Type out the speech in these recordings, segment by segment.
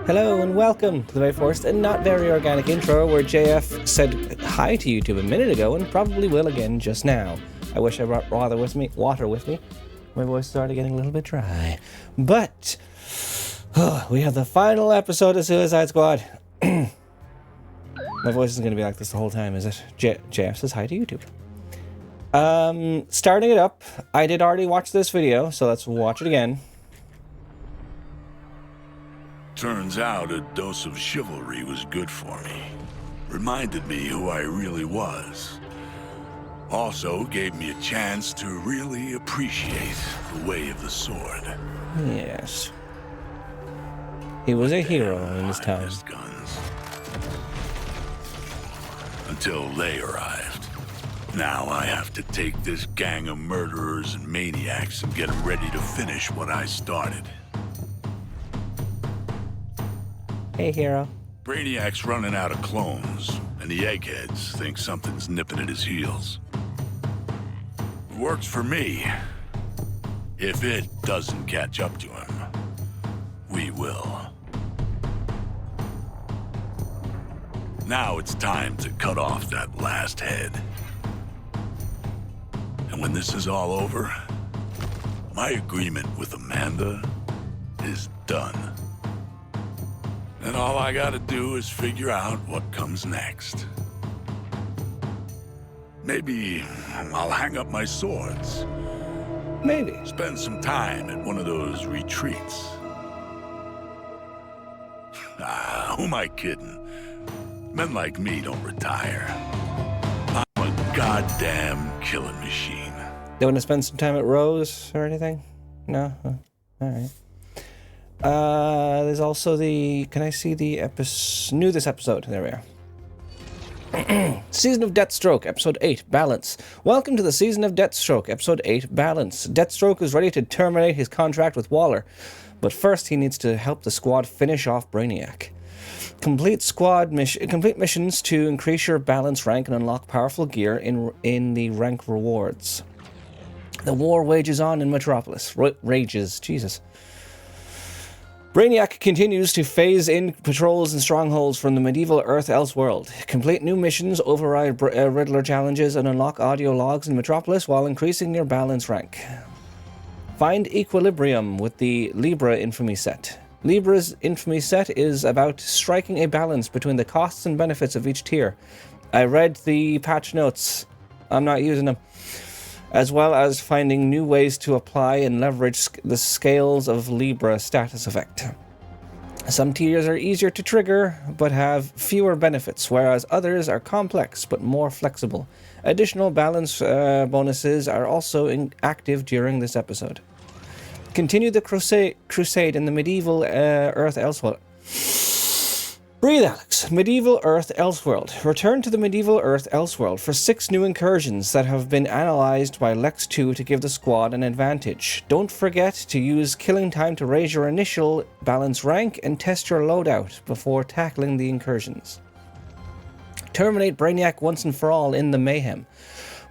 Hello and welcome to the very first and not very organic intro where JF said hi to YouTube a minute ago and probably will again just now. I wish I brought water with me. My voice started getting a little bit dry. But we have the final episode of Suicide Squad. My voice is going to be like this the whole time, is it? JF says hi to YouTube. Starting it up. I did already watch this video, so let's watch it again. Turns out a dose of chivalry was good for me. Reminded me who I really was. Also gave me a chance to really appreciate the way of the sword. Yes. He was a hero in his time. Guns. Until they arrived. Now I have to take this gang of murderers and maniacs and get them ready to finish what I started. Hey, hero. Brainiac's running out of clones, and the eggheads think something's nipping at his heels. It works for me. If it doesn't catch up to him, we will. Now it's time to cut off that last head. And when this is all over, my agreement with Amanda is done. And all I gotta do is figure out what comes next. Maybe I'll hang up my swords. Maybe. Spend some time at one of those retreats. Who am I kidding? Men like me don't retire. I'm a goddamn killing machine. They want to spend some time at Rose or anything? No? Oh, alright. There's also the... Can I see the new this episode? There we are. Season of Deathstroke, Episode 8, Balance. Welcome to the Season of Deathstroke, Episode 8, Balance. Deathstroke is ready to terminate his contract with Waller, but first he needs to help the squad finish off Brainiac. Complete missions to increase your balance rank and unlock powerful gear in the rank rewards. The war wages on in Metropolis. Rages, Jesus. Brainiac continues to phase in patrols and strongholds from the medieval Earth Elseworld. Complete new missions, override Riddler challenges, and unlock audio logs in Metropolis while increasing your balance rank. Find equilibrium with the Libra Infamy set. Libra's Infamy set is about striking a balance between the costs and benefits of each tier. I read the patch notes. I'm not using them. As well as finding new ways to apply and leverage the scales of Libra status effect. Some tiers are easier to trigger, but have fewer benefits, whereas others are complex, but more flexible. Additional balance bonuses are also active during this episode. Continue the crusade in the medieval Earth Elseworld. Breathe, Alex. Medieval Earth Elseworld. Return to the medieval Earth Elseworld for 6 new incursions that have been analyzed by Lex 2 to give the squad an advantage. Don't forget to use killing time to raise your initial balance rank and test your loadout before tackling the incursions. Terminate Brainiac once and for all in the Mayhem.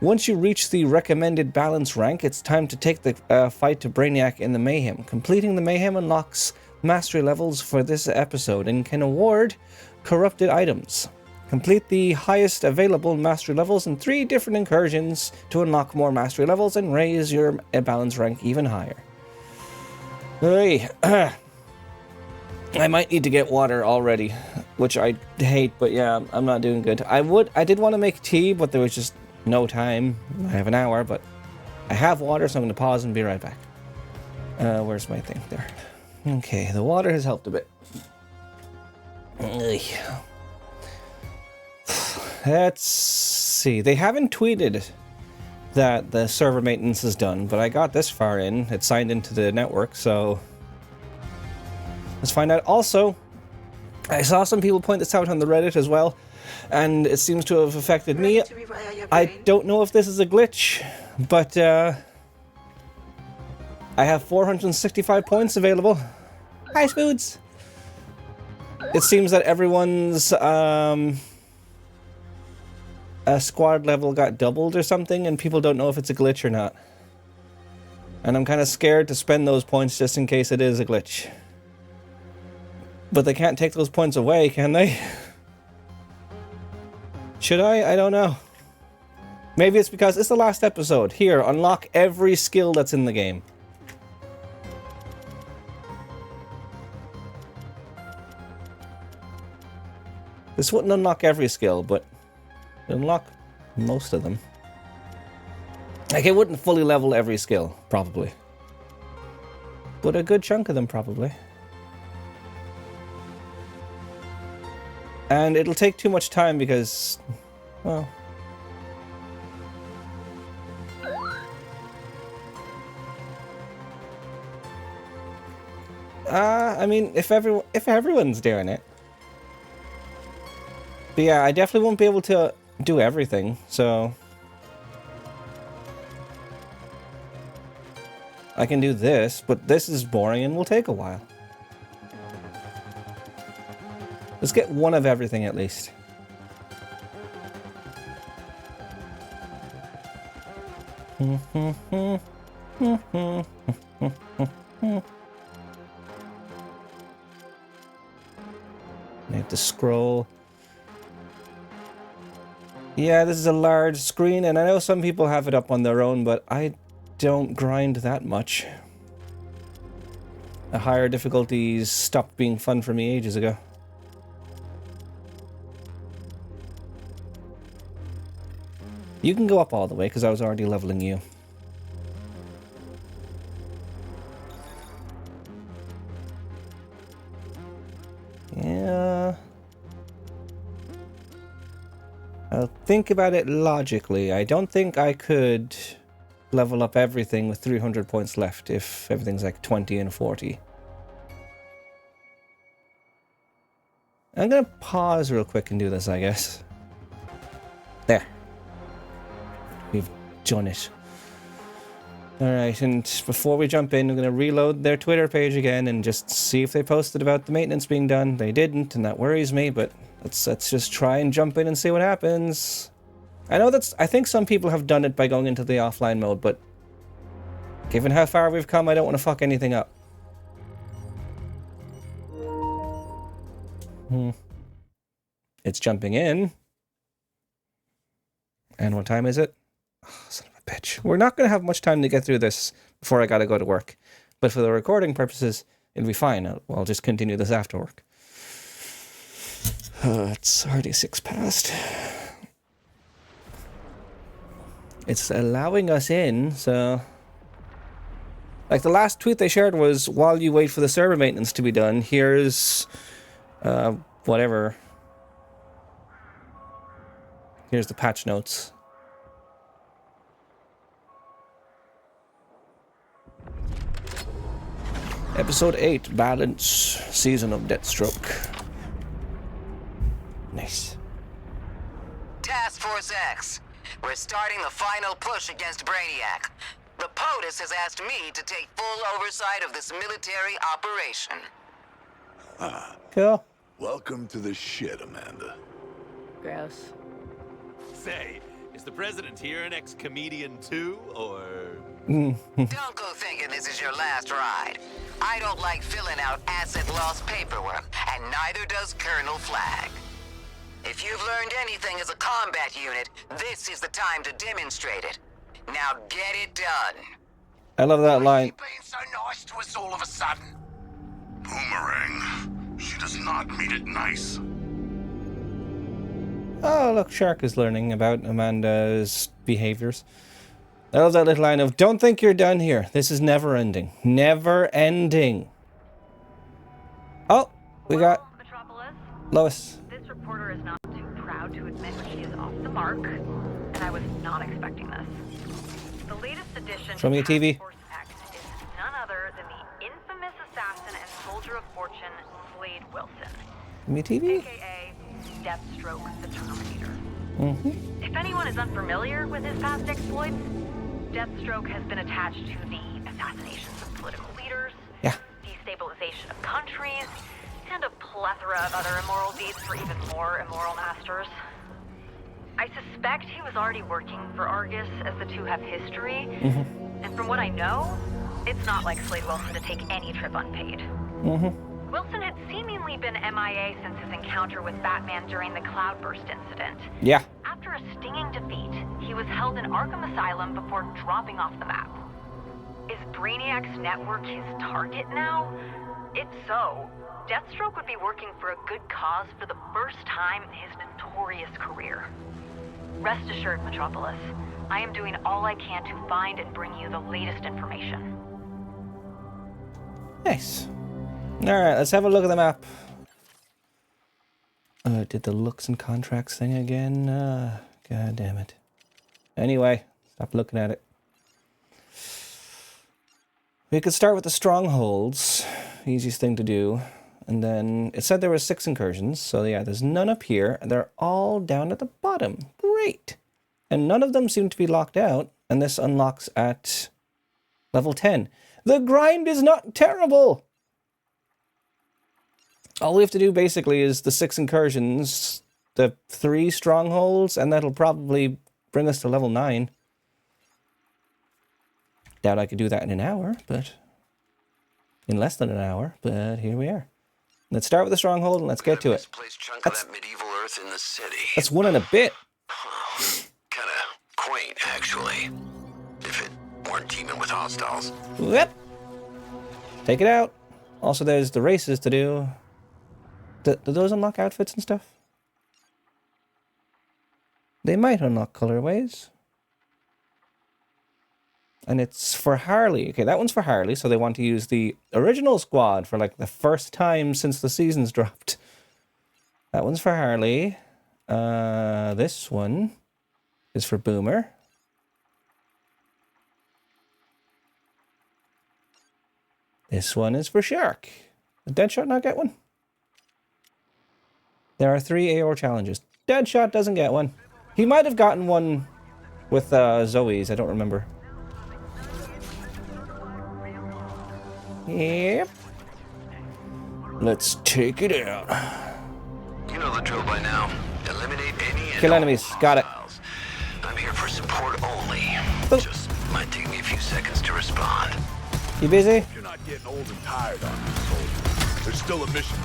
Once you reach the recommended balance rank, it's time to take the fight to Brainiac in the Mayhem. Completing the Mayhem unlocks mastery levels for this episode and can award corrupted items. Complete the highest available mastery levels in 3 different incursions to unlock more mastery levels and raise your balance rank even higher. Hey, I might need to get water already, which I hate, but yeah, I'm not doing good. I did want to make tea, but there was just no time. I have an hour, but I have water, so I'm going to pause and be right back. Where's my thing? There. Okay, the water has helped a bit. Let's see. They haven't tweeted that the server maintenance is done, but I got this far in. It's signed into the network, so let's find out. Also, I saw some people point this out on the Reddit as well, and it seems to have affected me. I don't know if this is a glitch, but I have 465 points available. Hi, Spoods! It seems that everyone's squad level got doubled or something, and people don't know if it's a glitch or not. And I'm kind of scared to spend those points just in case it is a glitch. But they can't take those points away, can they? Should I? I don't know. Maybe it's because it's the last episode. Here, unlock every skill that's in the game. This wouldn't unlock every skill, but unlock most of them. Like, it wouldn't fully level every skill, probably. But a good chunk of them, probably. And it'll take too much time because, well... I mean, if everyone's doing it. But yeah, I definitely won't be able to do everything, so... I can do this, but this is boring and will take a while. Let's get one of everything at least. I have to scroll. Yeah, this is a large screen, and I know some people have it up on their own, but I don't grind that much. The higher difficulties stopped being fun for me ages ago. You can go up all the way, because I was already leveling you. Yeah... I'll think about it logically. I don't think I could level up everything with 300 points left if everything's like 20 and 40. I'm gonna pause real quick and do this, I guess. There. We've done it. Alright, and before we jump in, I'm gonna reload their Twitter page again and just see if they posted about the maintenance being done. They didn't, and that worries me, but let's just try and jump in and see what happens. I think some people have done it by going into the offline mode, but given how far we've come, I don't want to fuck anything up. It's jumping in. And what time is it? Oh, son of a bitch. We're not going to have much time to get through this before I got to go to work. But for the recording purposes, it'll be fine. I'll just continue this after work. It's already 6 past. It's allowing us in, so... Like, the last tweet they shared was, while you wait for the server maintenance to be done, here's... whatever. Here's the patch notes. Episode 8, Balance, Season of Deathstroke. Nice. Task Force X. We're starting the final push against Brainiac. The POTUS has asked me to take full oversight of this military operation. Cool. Welcome to the shit, Amanda. Gross. Say, is the president here an ex-comedian too, or...? Don't go thinking this is your last ride. I don't like filling out asset loss paperwork, and neither does Colonel Flagg. If you've learned anything as a combat unit, this is the time to demonstrate it. Now get it done. I love that line. Being so nice to us all of a sudden. Boomerang. She does not mean it nice. Oh, look, Shark is learning about Amanda's behaviors. I love that little line of, don't think you're done here. This is never ending. Never ending. Oh, we got Metropolis. Lois. This reporter is not too proud to admit she is off the mark, and I was not expecting this. The latest addition Show me a to TV. Task Force X is none other than the infamous assassin and soldier of fortune, Slade Wilson, Give me a TV. aka Deathstroke the Terminator. Mm-hmm. If anyone is unfamiliar with his past exploits, Deathstroke has been attached to the assassinations of political leaders, Yeah. destabilization of countries, and a plethora of other immoral deeds for even more immoral masters. I suspect he was already working for Argus, as the two have history, and from what I know, it's not like Slade Wilson to take any trip unpaid. Wilson had seemingly been MIA since his encounter with Batman during the Cloudburst incident. Yeah. After a stinging defeat, he was held in Arkham Asylum before dropping off the map. Is Brainiac's network his target now? If so, Deathstroke would be working for a good cause for the first time in his notorious career. Rest assured, Metropolis, I am doing all I can to find and bring you the latest information. Nice. Alright, let's have a look at the map. Did the looks and contracts thing again? God damn it. Anyway, stop looking at it. We could start with the strongholds. Easiest thing to do. And then it said there were 6 incursions. So yeah, there's none up here. And they're all down at the bottom. Great. And none of them seem to be locked out. And this unlocks at level 10. The grind is not terrible. All we have to do basically is the 6 incursions, the 3 strongholds, and that'll probably bring us to level 9. Doubt I could do that in an hour, but in less than an hour, but here we are. Let's start with the stronghold and let's get to it. That's medieval Earth in the city. That's 1 and a bit. Kind of quaint, actually. If it weren't teeming with hostiles. Yep. Take it out. Also, there's the races to do. Do those unlock outfits and stuff? They might unlock colorways. And it's for Harley. Okay, that one's for Harley, so they want to use the original squad for like the first time since the season's dropped. That one's for Harley. This one is for Boomer. This one is for Shark. Did Deadshot not get one? There are 3 AOR challenges. Deadshot doesn't get one. He might have gotten one with Zoe's. I don't remember. Yep. Let's take it out. You know the drill by now. Eliminate any and Kill all enemies. Got it. hostiles. I'm here for support only. Boop. Just might take me a few seconds to respond. You busy? You're not getting old and tired on me, soldier. There's still a mission.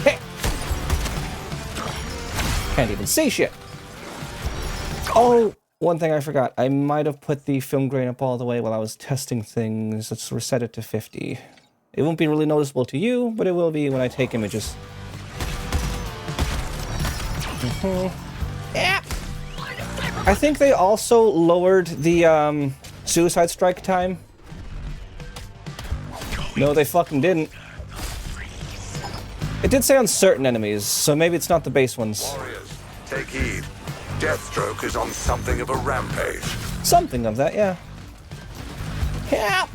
Hey. Can't even see shit. Oh, one thing I forgot. I might have put the film grain up all the way while I was testing things. Let's reset it to 50. It won't be really noticeable to you, but it will be when I take images. Yeah. I think they also lowered the suicide strike time. No, they fucking didn't. It did say on certain enemies, so maybe it's not the base ones. Warriors, take heed. Deathstroke is on something of a rampage. Something of that, yeah. Yeah.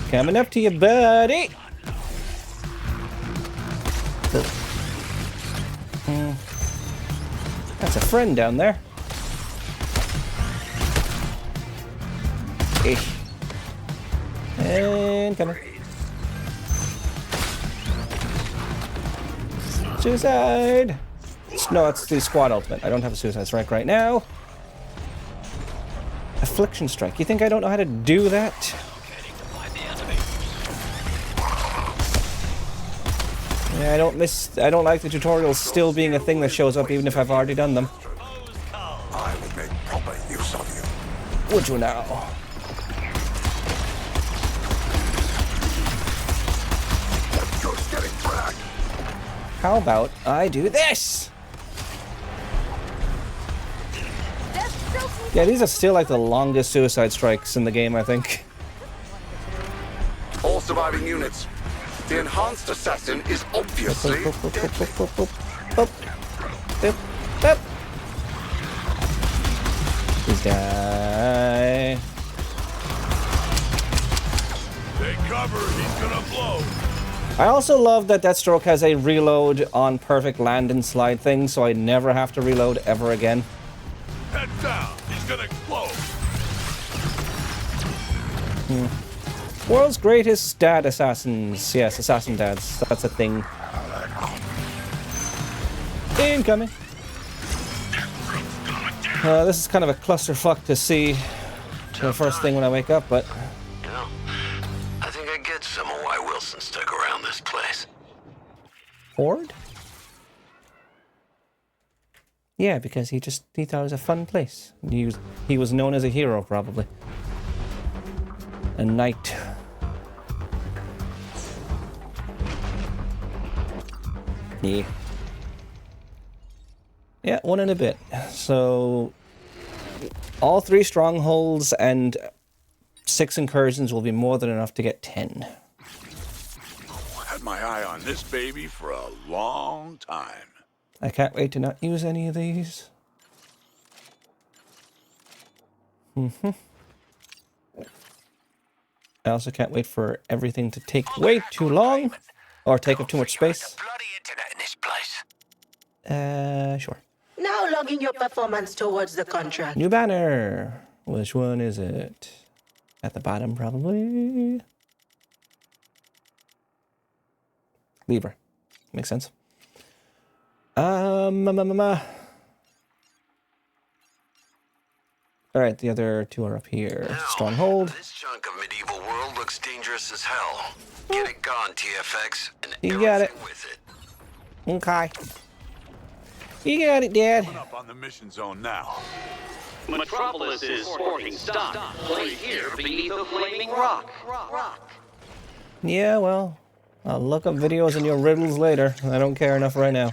Coming up to you, buddy. That's a friend down there. And coming. Suicide! No, it's the squad ultimate. I don't have a suicide strike right now. Affliction strike. You think I don't know how to do that? Yeah, I don't like the tutorials still being a thing that shows up even if I've already done them. I would make proper use of you. Would you now? You're getting dragged. How about I do this? Yeah, these are still like the longest suicide strikes in the game, I think. All surviving units. The enhanced assassin is obviously deadly. Please die. Take cover, he's gonna blow. I also love that Deathstroke has a reload on perfect land and slide thing, so I never have to reload ever again. Head down, he's gonna explode. World's greatest dad assassins. Yes, assassin dads. That's a thing. Incoming. This is kind of a clusterfuck to see the first thing when I wake up, but... You know, I think I get some of why Wilson stuck around this place. Horde? Yeah, because he thought it was a fun place. He was known as a hero, probably. A knight. Yeah. Yeah, one and a bit. So all 3 strongholds and 6 incursions will be more than enough to get 10. Had my eye on this baby for a long time. I can't wait to not use any of these. I also can't wait for everything to take way too long. Or take up too much space. Bloody internet in this place. Sure. Now logging your performance towards the contract. New banner. Which one is it? At the bottom, probably. Lever. Makes sense. Alright, the other 2 are up here. Now, Stronghold. This chunk of medieval world looks dangerous as hell. Get it gone, TFX, and You got it. everything with it. Okay. You got it, Dad. Coming up on the mission zone now. Metropolis is sporting stock, right here beneath a flaming rock. Yeah, well, I'll look up videos in your riddles later. I don't care enough right now.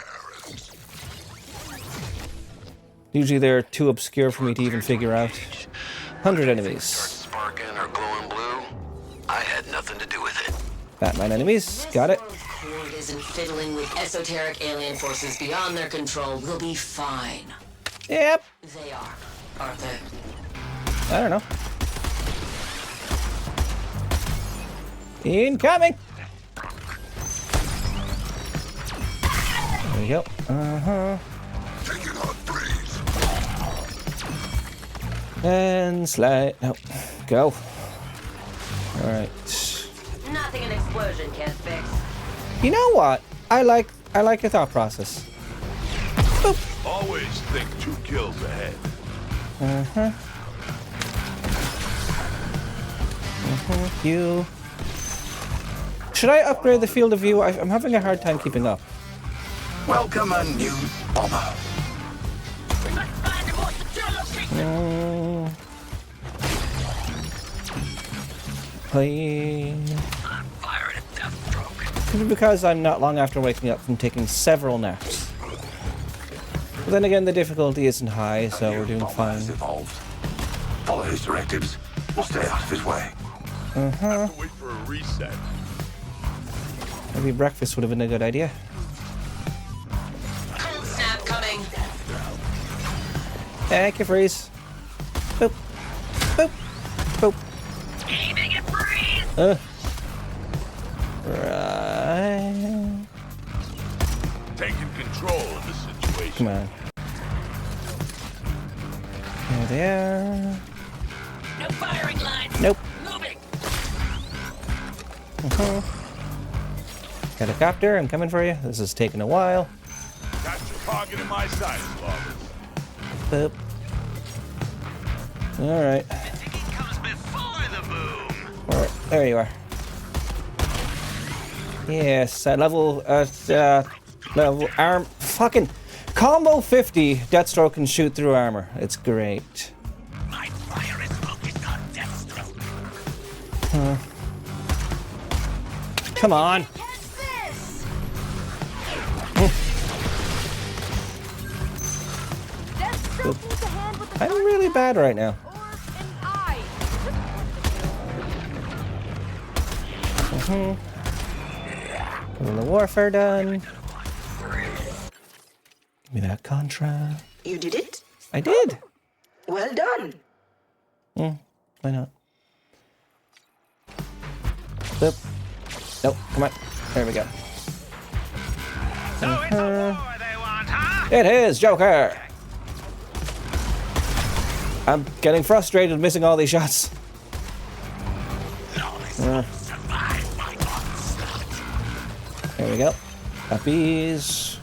Usually they're too obscure for me to even figure out. 100 enemies. Sparking or glowing blue, I had nothing to do with it. Batman enemies. Got it. Horde isn't fiddling with esoteric alien forces beyond their control. We'll be fine. Yep. They are, aren't they? I don't know. Incoming! There we go. Taking on breeze. And slide. No. Go. Alright. Nothing an explosion can't fix. You know what? I like your thought process. Boop. Always think 2 kills ahead. You. Should I upgrade the field of view? I'm having a hard time keeping up. Welcome a new bomber. Because I'm not long after waking up from taking several naps. But then again, the difficulty isn't high, so we're doing fine. Evolved. Follow his directives. We'll stay out of his way. Have to wait for a reset. Maybe breakfast would have been a good idea. Snap coming. Thank you, Freeze. Boop. Boop. Boop. Aiming at Freeze! Right. Taking control of the situation. Come on. There they are. No firing lines. Nope. Moving. Helicopter, I'm coming for you. This is taking a while. Got your target in my sights, Loggers. Boop. Alright. Ticking comes before the boom. Alright, there you are. Yes, level arm. Fucking combo 50. Deathstroke can shoot through armor. It's great. My fire is focused on Deathstroke. Come on. I'm really bad right now. Guerrilla warfare done. Give me that contra. You did it? I did. Well done. Why not? Boop. Nope. Come on. There we go. So it's a war they want, huh? It is Joker. I'm getting frustrated missing all these shots. There we go. Puppies.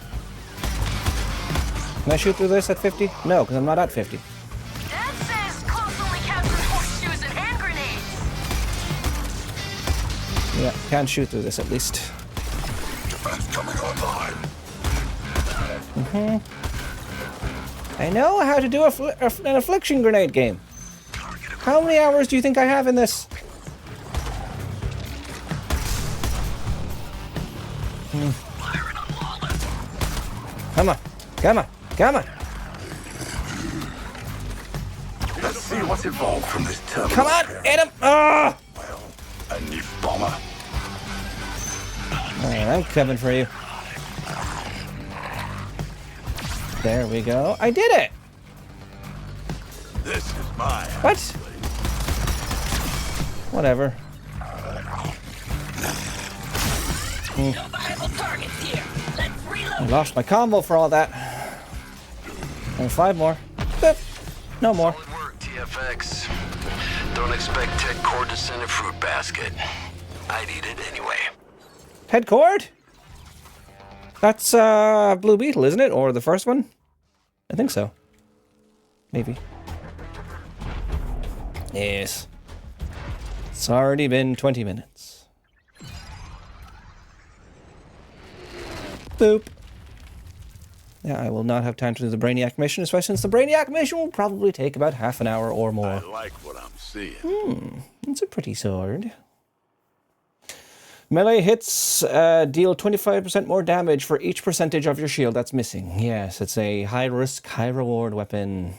Can I shoot through this at 50? No, because I'm not at 50. That says constantly counting horseshoes and hand grenades. Yeah, can't shoot through this at least. Defense coming online. I know how to do an affliction grenade game. How many hours do you think I have in this? Come on, come on, come on. Let's see what's evolved from this terminal. Come on, hit him! Ah! Well, a new bomber. Alright, I'm coming for you. There we go. I did it! This is my What? Whatever. I lost my combo for all that. And 5 more. Boop. No more. Solid work, TFX. Don't expect Ted Cord to send a fruit basket. I'd eat it anyway. Head cord? That's Blue Beetle, isn't it? Or the first one? I think so. Maybe. Yes. It's already been 20 minutes. Boop. Yeah, I will not have time to do the Brainiac mission, especially since the Brainiac mission will probably take about half an hour or more. I like what I'm seeing. It's a pretty sword. Melee hits deal 25% more damage for each percentage of your shield that's missing. Yes, it's a high-risk, high-reward weapon.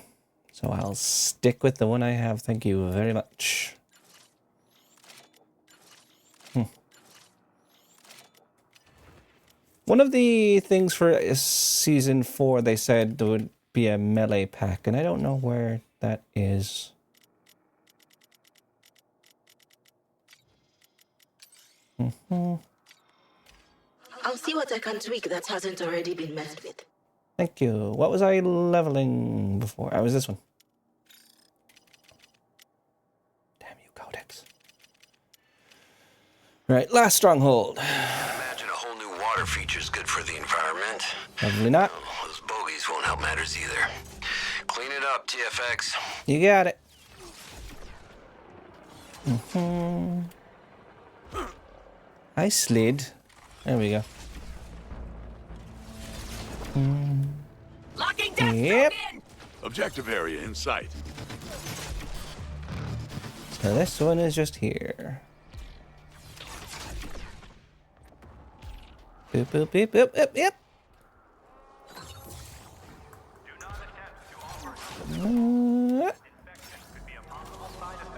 So I'll stick with the one I have. Thank you very much. One of the things for Season 4, they said there would be a melee pack, and I don't know where that is. I'll see what I can tweak that hasn't already been messed with. Thank you. What was I leveling before? I was this one. Damn you, Codex. Right, last stronghold. Imagine a whole new water feature's good for the environment. Probably not. Those bogeys won't help matters either. Clean it up, TFX. You got it. I slid. There we go. Locking down. Yep. Objective area in sight. So this one is just here. Boop, boop, beep, boop, yep, yep.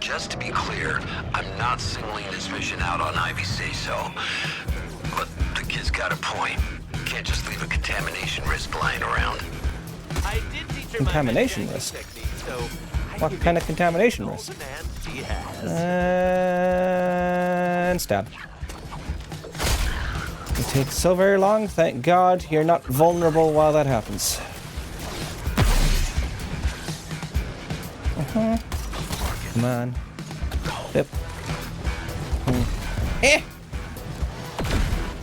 Just to be clear, I'm not singling this mission out on Ivy Say-So. But the kid's got a point. Can't just leave a contamination risk lying around. I did teach her Contamination my risk? technique, so I What give kind it of contamination risk? all the man she has. And stab. It takes so very long. Thank God you're not vulnerable while that happens. Come on. Yep. Eh!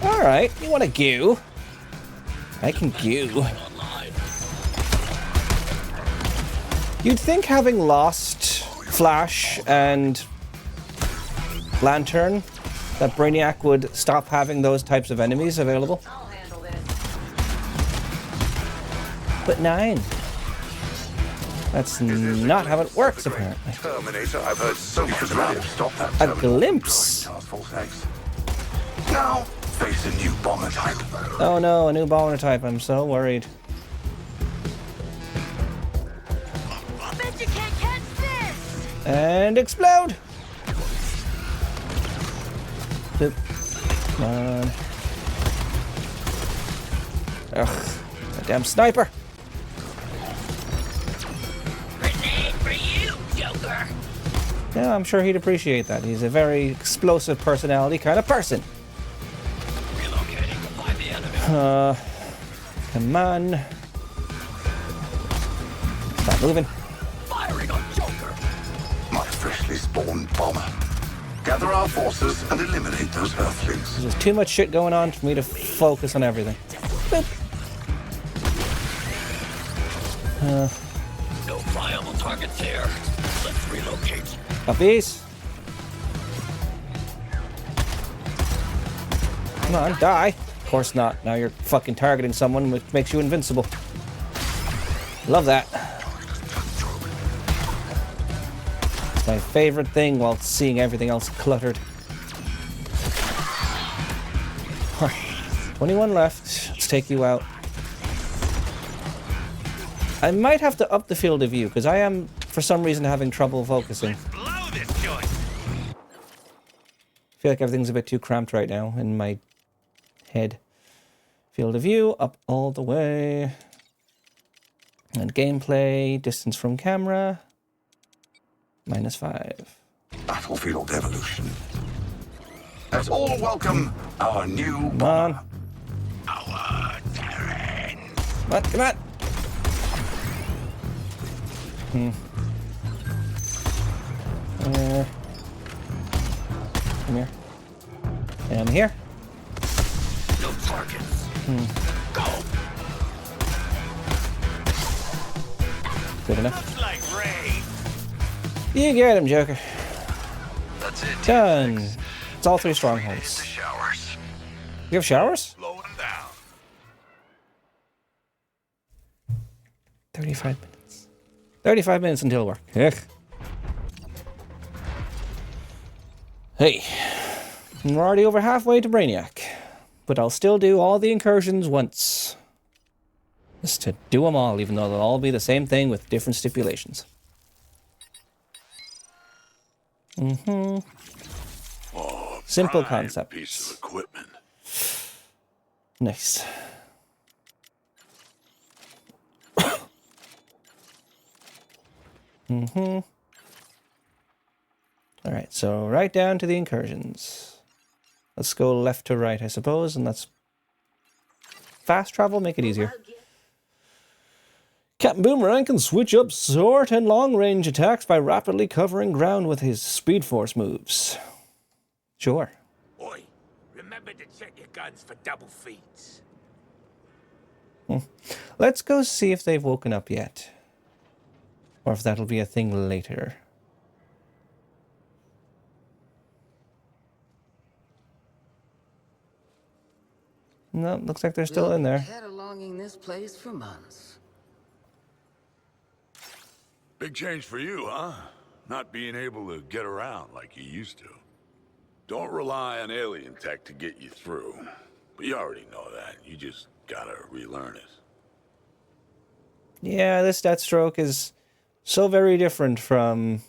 Alright, you want to goo? I can goo. You'd think having lost Flash and Lantern, that Brainiac would stop having those types of enemies available. I'll handle this. But 9. That's not how it works, apparently. Terminator, I've heard so much about it. Stop that A glimpse. Task Force X. Now, face a new bomber type. Oh no, a new bomber type. I'm so worried. Bet you can't catch this. And explode! Boop. Come on. Ugh, that damn sniper! Grenade for you, Joker. Yeah, I'm sure he'd appreciate that. He's a very explosive personality kind of person. Relocating to find the enemy. Come on. Stop moving. Firing on Joker. My freshly spawned bomber. Gather our forces and eliminate those Earthlings. There's too much shit going on for me to focus on everything. Boop. No viable targets here. Let's relocate. Puppies. Come on, die. Of course not. Now you're fucking targeting someone, which makes you invincible. Love that. It's my favorite thing while seeing everything else cluttered. 21 left. Let's take you out. I might have to up the field of view, because I am, for some reason, having trouble focusing. Blow this joint. I feel like everything's a bit too cramped right now in my head. Field of view, up all the way. And gameplay, distance from camera, -5. Battlefield evolution. Let's all welcome our new Come on. our Terran. Come on, come on. Come here. And here. No targets. Go. Good enough. Looks like rain. You get him, Joker. That's it. Done. It's all 3 Hit the strongholds. showers. You have showers? Slowing down. 35 minutes. 35 minutes until work. Ugh. Hey. We're already over halfway to Brainiac. But I'll still do all the incursions once. Just to do them all, even though they'll all be the same thing with different stipulations. Oh, Simple prime concept. Piece of equipment. Nice. Alright, so right down to the incursions. Let's go left to right, I suppose, and let's fast travel, make it easier. Captain Boomerang can switch up short and long range attacks by rapidly covering ground with his Speed Force moves. Sure. Oi, remember to check your guns for double feeds. Let's go see if they've woken up yet. Or if that'll be a thing later. No, looks like they're still in there. Cataloging this place for months. Big change for you, huh? Not being able to get around like you used to. Don't rely on alien tech to get you through. But you already know that. You just gotta relearn it. Yeah, this Deathstroke is so very different from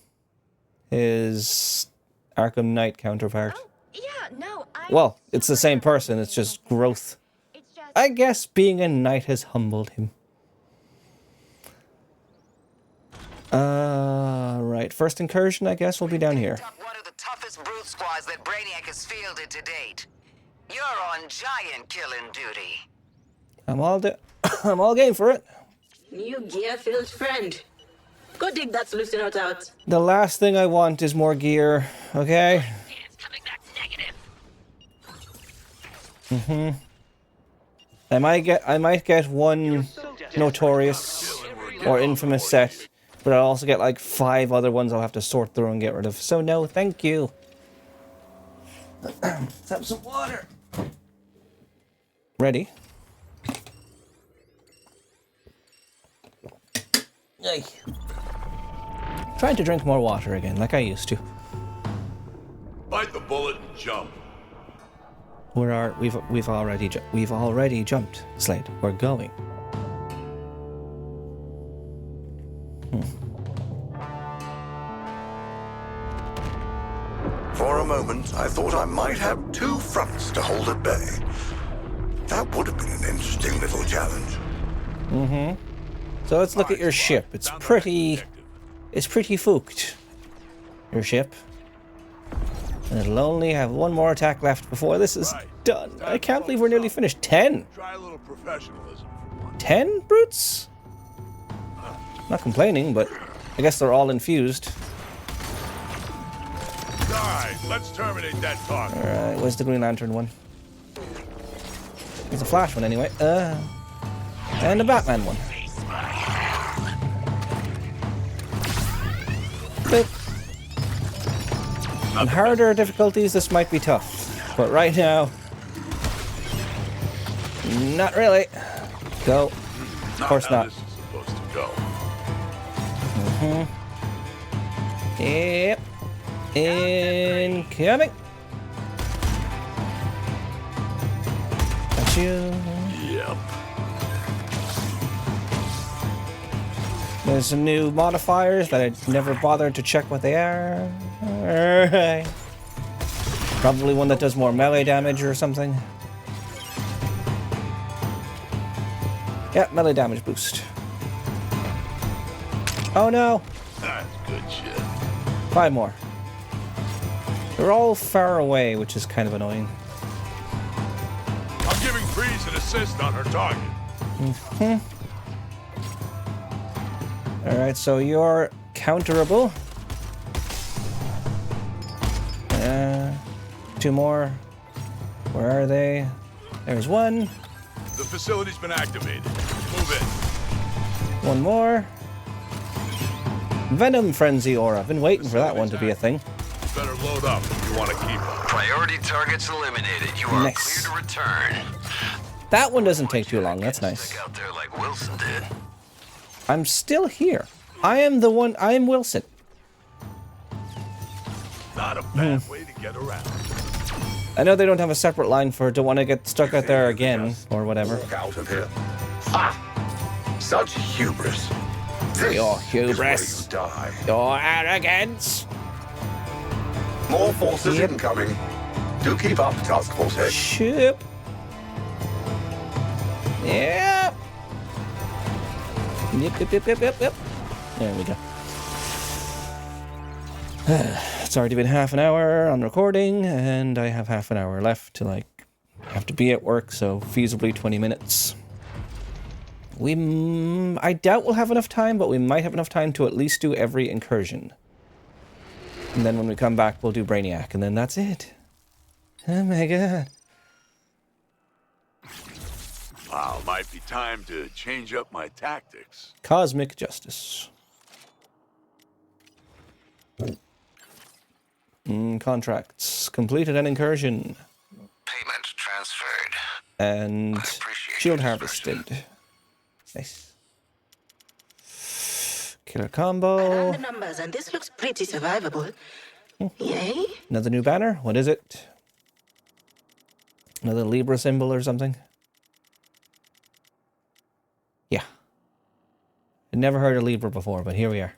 his Arkham Knight counterpart. Oh, yeah, no, Well, it's the same person, it's just growth. It's just... I guess being a knight has humbled him. Right. First incursion, I guess, will be down here. One of the toughest brute squads that Brainiac has fielded to date. You're on giant killing duty. I'm all game for it. New gear-filled friend. Go dig that solution out. The last thing I want is more gear, okay? It's coming back negative. I might get one notorious or infamous set, but I'll also get like 5 other ones I'll have to sort through and get rid of. So no, thank you. Let's have some water. Ready? Yay. Trying to drink more water again, like I used to. Bite the bullet and jump. We've already jumped, Slade. We're going. For a moment, I thought I might have 2 fronts to hold at bay. That would have been an interesting little challenge. So let's look at your ship. It's pretty fooked. Your ship. And it'll only have 1 more attack left before this is done. I can't believe we're nearly finished. 10? Try a little professionalism for once. 10 brutes? Not complaining, but I guess they're all infused. Alright, let's terminate that talk. Alright, where's the Green Lantern one? There's a Flash one anyway. And a Batman one. But on harder difficulties, this might be tough. But right now, Not really. Go. Of course not. This is supposed to go. Yep. Incoming. Got you. Yep. There's some new modifiers that I never bothered to check what they are. Alright. Probably one that does more melee damage or something. Yeah, melee damage boost. Oh no! That's good shit. 5 more. They're all far away, which is kind of annoying. I'm giving Breeze an assist on her target. Alright, so you're counterable. 2 more. Where are they? There's 1. The facility's been activated. Move in. 1 more. Venom Frenzy Aura. I've been waiting for that one to be a thing. Better load up if you want to keep up. Priority targets eliminated. You are Nice. clear to return. That one doesn't take too long. That's nice. Stick out there like Wilson did. I'm still here. I am the one. I am Wilson. Not a bad way to get around. I know they don't have a separate line for don't want to get stuck out there again or whatever. Walk out of here. Ha! Such hubris. This Your is where hubris. you die. Your arrogance. More forces incoming. Do keep up, Task Force Head. Ship. Yep. Yep. There we go. It's already been half an hour on recording, and I have half an hour left to have to be at work, so feasibly 20 minutes. I doubt we'll have enough time, but we might have enough time to at least do every incursion. And then when we come back, we'll do Brainiac, and then that's it. Oh my god. Wow, might be time to change up my tactics. Cosmic Justice. Contracts. Completed an incursion. Payment transferred. And shield harvested. Nice. Killer combo. The numbers, and this looks pretty survivable. Yay? Another new banner. What is it? Another Libra symbol or something? Yeah. I'd never heard of Libra before, but here we are.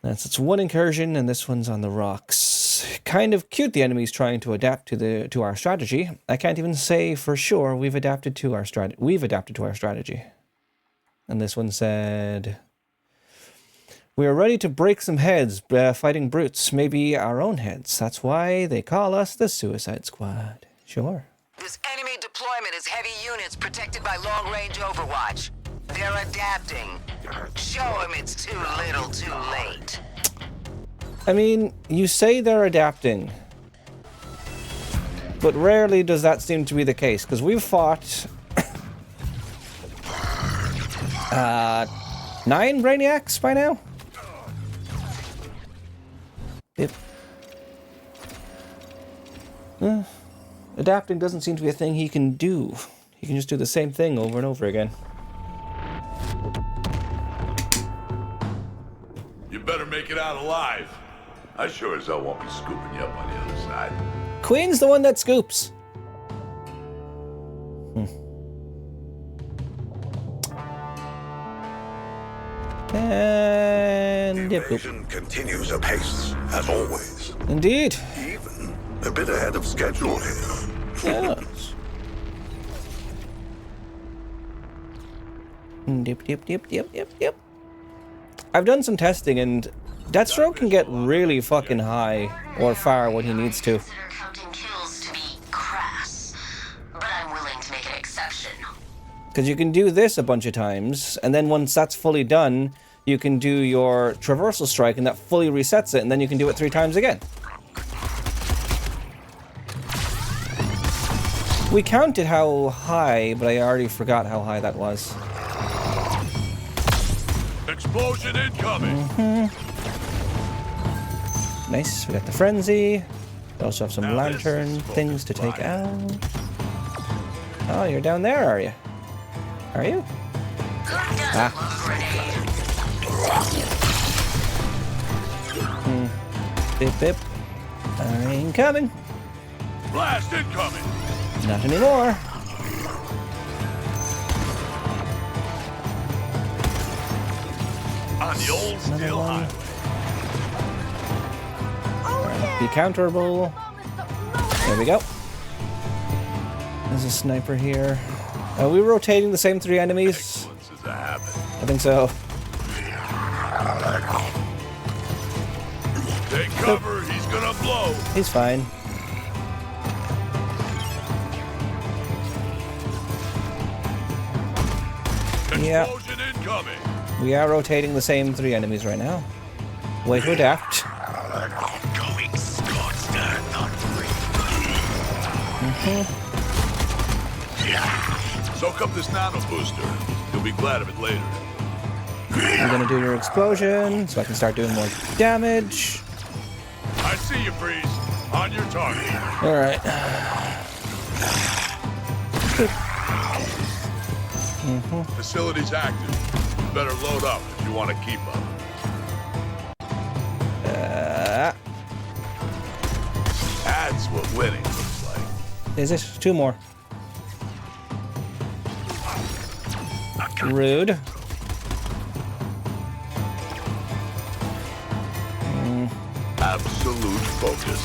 It's 1 incursion, and this one's on the rocks. Kind of cute the enemy's trying to adapt to our strategy. I can't even say for sure we've adapted to our strategy. And this one said, we are ready to break some heads, fighting brutes, maybe our own heads. That's why they call us the Suicide Squad. Sure. This enemy deployment is heavy units protected by long-range overwatch. They're adapting. Show them it's too little, too late. I mean, you say they're adapting, but rarely does that seem to be the case, because we've fought 9 Brainiacs by now? Yep. Adapting doesn't seem to be a thing he can do. He can just do the same thing over and over again. You better make it out alive. I sure as hell won't be scooping you up on the other side. Queen's the one that scoops. And The invasion continues apace, as always. Indeed. Even a bit ahead of schedule here. Yes. Yep. I've done some testing, and Deathstroke can get really fucking high or far when he needs to. Consider counting kills to be crass, but I'm willing to make an exception. Because you can do this a bunch of times, and then once that's fully done, you can do your traversal strike, and that fully resets it, and then you can do it 3 times again. We counted how high, but I already forgot how high that was. Explosion incoming. Nice, we got the frenzy. We also have some lantern things to take out. Oh, you're down there, are you? Are you? Ah. Bip bip. I'm coming. Blast incoming. Not anymore. On the old steel highway. Be counterable. There we go. There's a sniper here. Are we rotating the same 3 enemies? I think so. Take cover, he's gonna blow. He's fine. Yeah. Explosion incoming. We are rotating the same 3 enemies right now. Way to adapt. Going scorched earth on Soak up this nano booster. You'll be glad of it later. You're gonna do your explosion, so I can start doing more damage. I see you, Freeze. On your target. Alright. Facility's active. You better load up if you want to keep up. That's what winning looks like. Is it? 2 more. Rude. Absolute focus.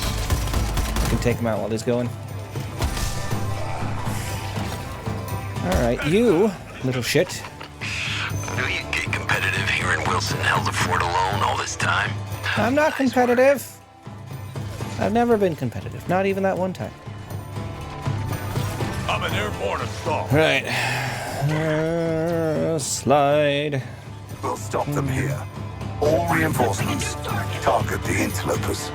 I can take him out while he's going. Alright, you little shit. Knew you'd get competitive here in Wilson held the fort alone all this time. I'm not competitive. I've never been competitive. Not even that one time. I'm an airborne assault. Right. Slide. We'll stop them here. All reinforcements. Target the interlopers.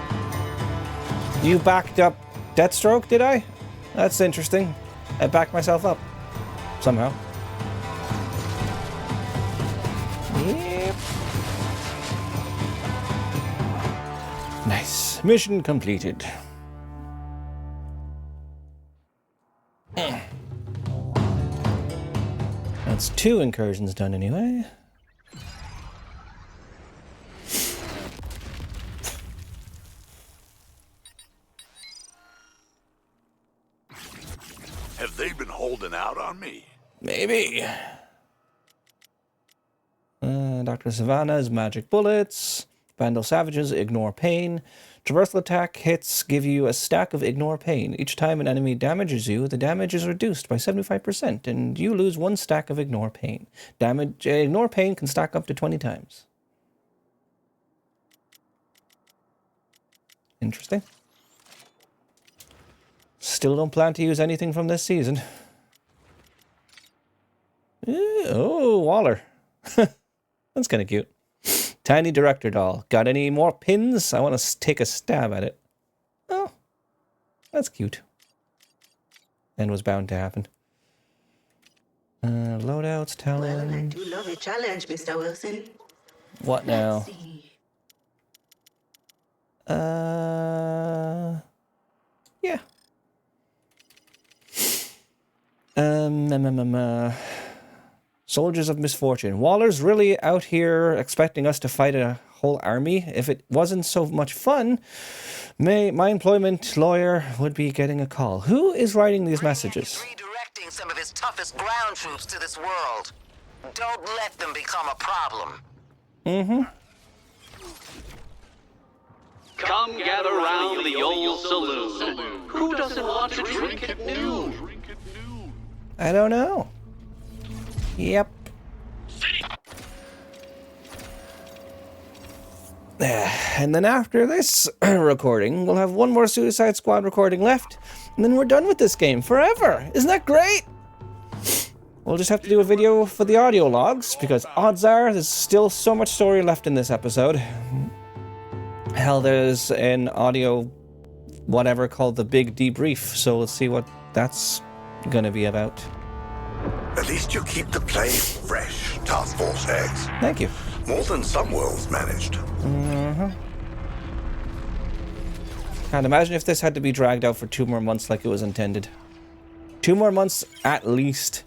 You backed up Deathstroke, did I? That's interesting. I backed myself up. Somehow. Yep. Nice. Mission completed. That's 2 incursions done anyway. Have they been holding out on me? Maybe. Dr. Savannah's magic bullets. Vandal Savages ignore pain. Traversal attack hits give you a stack of ignore pain. Each time an enemy damages you, the damage is reduced by 75%, and you lose 1 stack of ignore pain. Ignore pain can stack up to 20 times. Interesting. Still don't plan to use anything from this season. Oh, Waller. That's kind of cute. Tiny director doll. Got any more pins? I want to take a stab at it. Oh, that's cute. And was bound to happen. Loadouts, talent. Well, I do love a challenge, Mr. Wilson. What now? Let's see. Yeah. Soldiers of Misfortune. Waller's really out here expecting us to fight a whole army. If it wasn't so much fun, my employment lawyer would be getting a call. Who is writing these messages? Redirecting some of his toughest ground troops to this world. Don't let them become a problem. Come gather round the old saloon. Who doesn't want to drink at noon? I don't know. Yep. And then after this recording, we'll have 1 more Suicide Squad recording left, and then we're done with this game forever. Isn't that great? We'll just have to do a video for the audio logs, because odds are there's still so much story left in this episode. Hell, there's an audio whatever called the Big Debrief, so we'll see what that's gonna be about. At least you keep the play fresh, Task Force X. Thank you. More than some worlds managed. Can't imagine if this had to be dragged out for 2 more months like it was intended. 2 more months at least.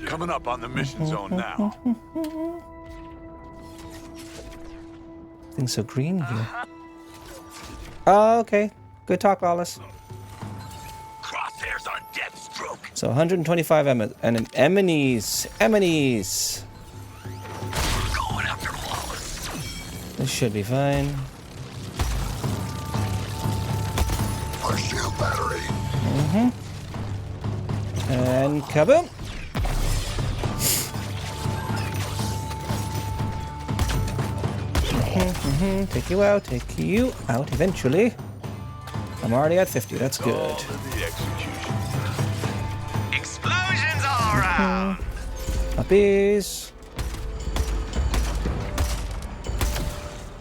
Coming up on the mission zone now. Things so green here. Oh, okay. Good talk, Lawless. Crosshairs on death stroke. So 125 enemies. Enemies. Going after Lawless. This should be fine. Our shield battery. And kaboom. Take you out eventually. I'm already at 50, that's good. All in the execution. Explosions all around. Puppies.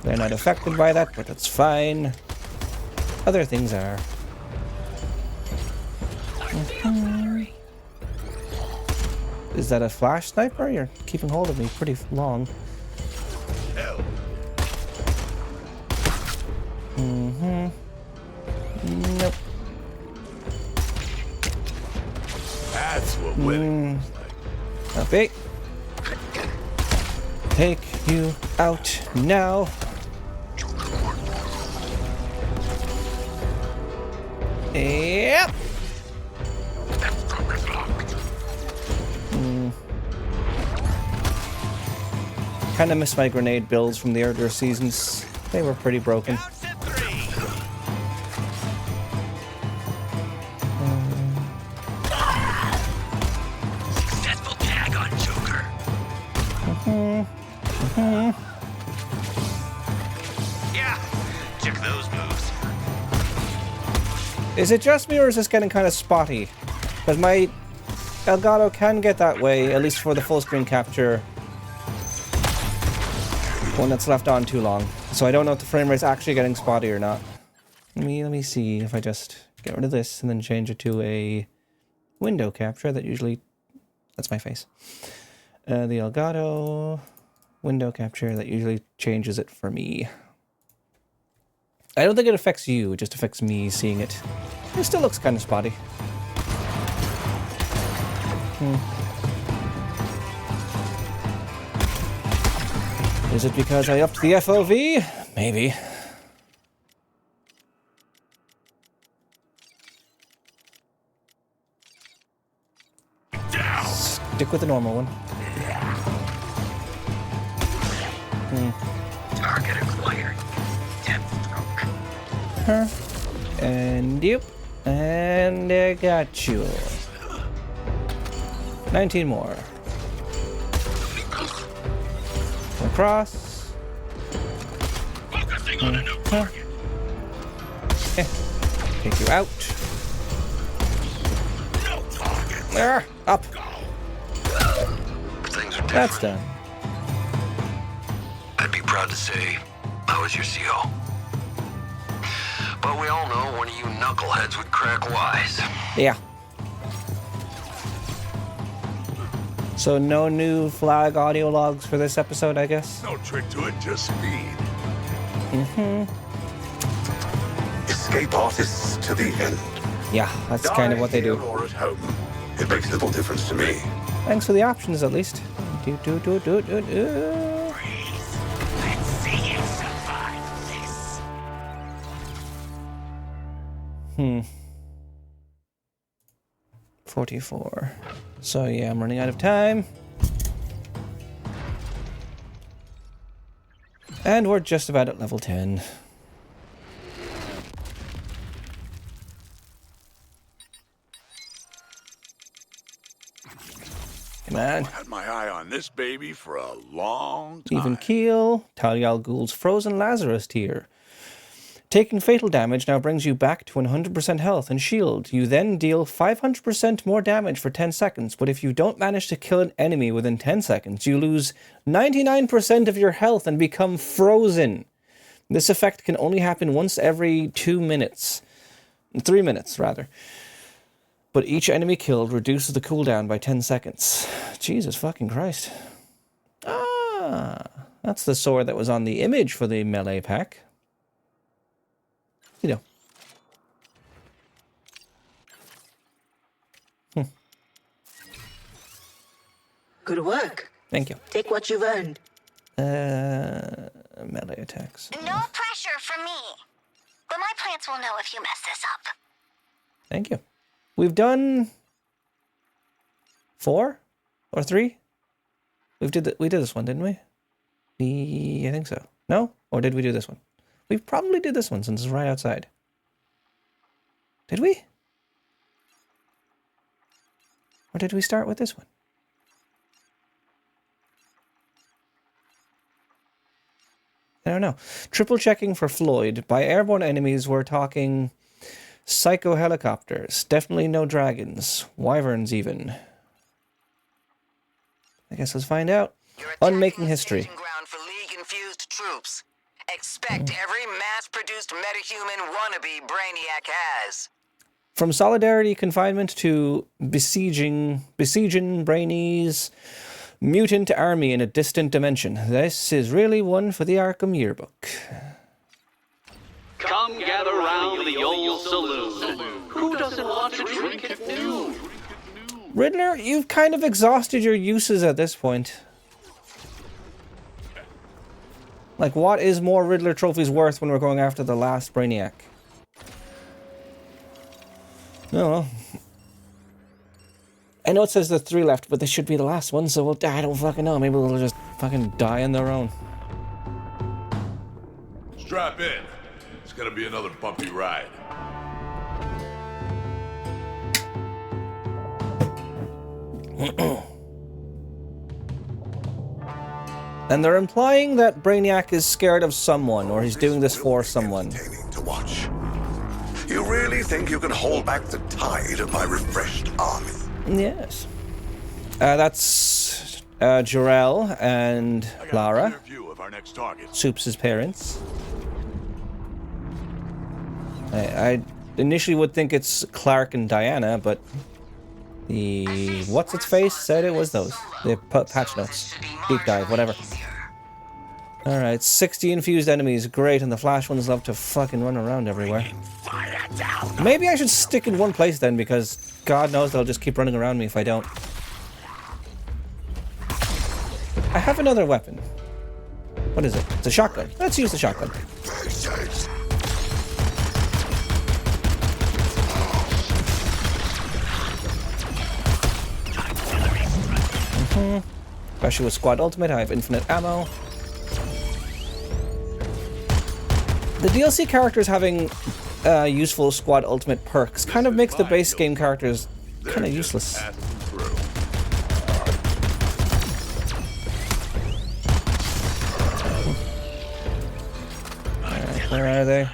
They're not affected by that, but that's fine. Other things are. Is that a flash sniper? You're keeping hold of me pretty long. Hell. Nope. That's what winning looks like. Okay. Take you out now. Yep. Kind of miss my grenade builds from the earlier seasons. They were pretty broken. Successful tag on Joker. Yeah, check those moves. Is it just me, or is this getting kind of spotty? Because my Elgato can get that way, at least for the full screen capture, when it's left on too long. So I don't know if the frame rate's actually getting spotty or not. Let me see if I just get rid of this and then change it to a window capture. That's my face. The Elgato window capture, that usually changes it for me. I don't think it affects you, it just affects me seeing it. It still looks kind of spotty. Is it because I upped the FOV? Maybe. Stick with the normal one. Target acquired. Death stroke. And yep. And I got you. 19 more. Across. Focusing on a new target. Take you out. No target. There. Up. Things are different. That's done. I'd be proud to say I was your CO. But we all know one of you knuckleheads would crack wise. Yeah. So no new flag audio logs for this episode, I guess? No trick to it, just speed. Escape artists to the end. Yeah, that's kind of what they do. Die here or at home. It makes little difference to me. Thanks for the options, at least. Let's see you survive this. 44. So yeah, I'm running out of time. And we're just about at level 10. Come on. Had my eye on this baby for a long time. Even keel. Talia al Ghul's frozen Lazarus tier. Taking fatal damage now brings you back to 100% health and shield. You then deal 500% more damage for 10 seconds, but if you don't manage to kill an enemy within 10 seconds, you lose 99% of your health and become frozen. This effect can only happen once every 2 minutes. 3 minutes, rather. But each enemy killed reduces the cooldown by 10 seconds. Jesus fucking Christ. Ah, That's the sword that was on the image for the melee pack. You know. Good work. Thank you. Take what you've earned. Melee attacks. No pressure from me. But my plants will know if you mess this up. Thank you. We've done 4 or 3. We did this one, didn't we? I think so. No? Or did we do this one? We probably did this one since it's right outside. Did we? Or did we start with this one? I don't know. Triple checking for Floyd. By airborne enemies, we're talking psycho helicopters. Definitely no dragons. Wyverns, even. I guess let's find out. Unmaking history. Ground for League-infused troops. Expect every mass-produced metahuman wannabe Brainiac has. From solidarity confinement to besieging Brainies. Mutant army in a distant dimension. This is really one for the Arkham yearbook. Come gather round the old saloon. Who doesn't want to drink it new? Riddler, you've kind of exhausted your uses at this point. Like, what is more Riddler trophies worth when we're going after the last Brainiac? Oh well. I know it says there's 3 left, but this should be the last one, so I don't fucking know. Maybe we'll just fucking die on their own. Strap in. It's gonna be another bumpy ride. And they're implying that Brainiac is scared of someone, or he's doing this for someone. To watch. You really think you can hold back the tide of my refreshed army? Yes. That's Jarell and Lara. Soups' parents. I initially would think it's Clark and Diana, but the what's-its-face said it was those. The patch notes. Deep dive, whatever. Alright, 60 infused enemies. Great, and the Flash ones love to fucking run around everywhere. Maybe I should stick in one place then, because God knows they'll just keep running around me if I don't. I have another weapon. What is it? It's a shotgun. Let's use the shotgun. Especially with Squad Ultimate, I have infinite ammo. The DLC characters having useful Squad Ultimate perks kind of makes the base game characters kind of useless. Alright, where are they?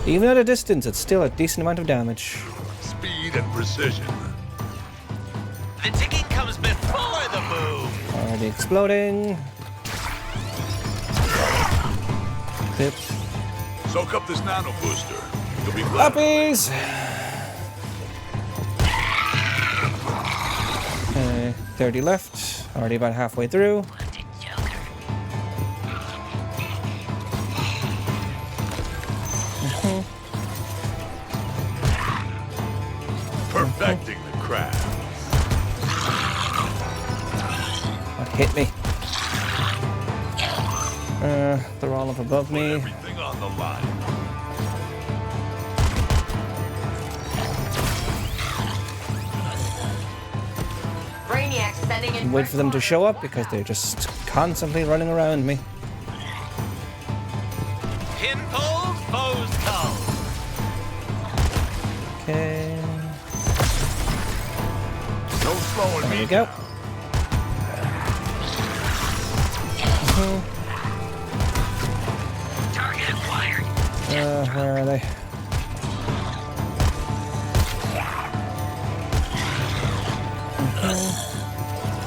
Even at a distance, it's still a decent amount of damage. Speed and precision. The ticking comes before the move. Already exploding. Pip. Soak up this nano booster. You'll be glad. Puppies! Okay, 30 left. Already about halfway through. Perfecting the craft. What hit me? They're all up above me. Everything on the line. Brainiac sending in. Wait for them to show up because they're just constantly running around me. Pin pulled, foes come. Okay. No slowing There me. we go. Target acquired. Where are they?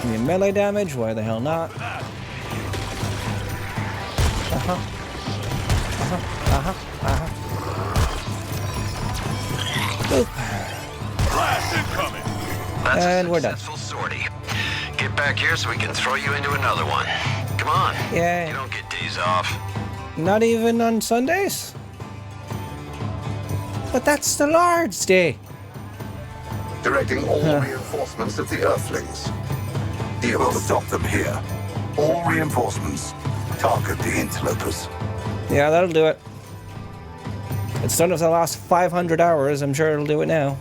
Give me melee damage. Why the hell not? Boop. Blast incoming. And we're done. Successful sortie. Get back here so we can throw you into another one. Come on. Yeah. You don't get days off. Not even on Sundays? But that's the Lord's Day. Directing all reinforcements of the Earthlings. You will stop them here. All reinforcements target the interlopers. Yeah, that'll do it. It's done it for the last 500 hours. I'm sure it'll do it now.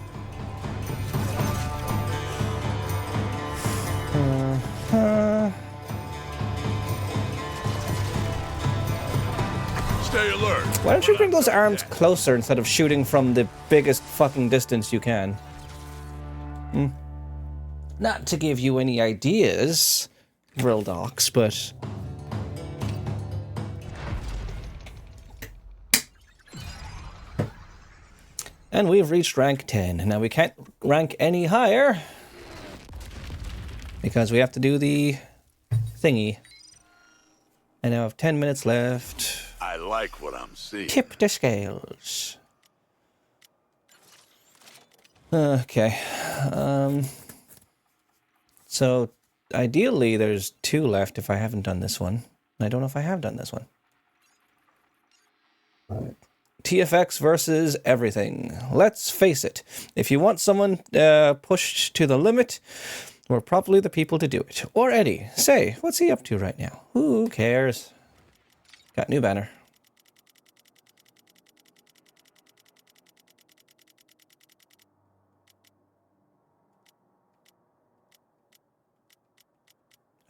Stay alert. Why don't you bring those arms closer instead of shooting from the biggest fucking distance you can? Not to give you any ideas, Vrildox, but... And we've reached rank 10. Now we can't rank any higher because we have to do the thingy. I now have 10 minutes left. I like what I'm seeing. Tip the scales. Okay. So ideally there's 2 left if I haven't done this one. I don't know if I have done this one. TFX versus everything. Let's face it. If you want someone pushed to the limit, we're probably the people to do it. Or Eddie. Say, what's he up to right now? Who cares? Got new banner.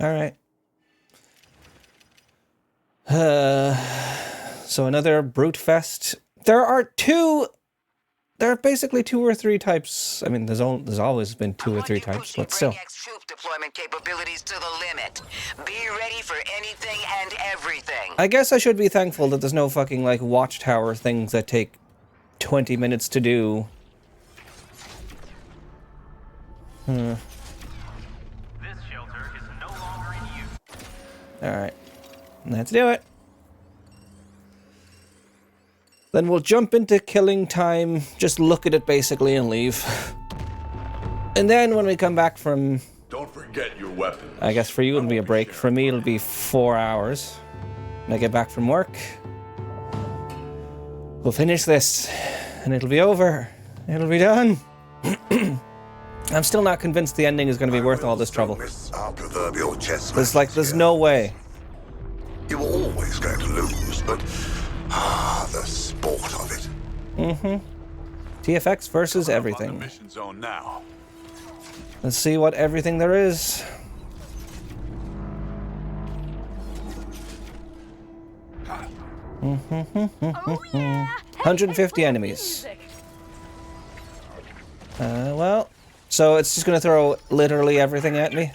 Alright. So another Brute Fest. There are basically 2 or 3 types. I mean, there's always been 2 or 3 types, but still. Troop deployment capabilities to the limit. Be ready for anything and everything. I guess I should be thankful that there's no fucking, like, watchtower things that take 20 minutes to do. This shelter is no longer in use. Alright. Let's do it. Then we'll jump into killing time, just look at it basically and leave. And then when we come back from... Don't forget your weapons. I guess for you it'll be a break. For me it'll be 4 hours. When I get back from work, we'll finish this. And it'll be over. It'll be done. I'm still not convinced the ending is going to be worth all this trouble. Our proverbial chess. There's no way. You were always going to lose, but the sport of it. TFX versus everything. On the mission zone now. Let's see what everything there is. Oh, yeah. 150 enemies. Well, so it's just gonna throw literally everything at me.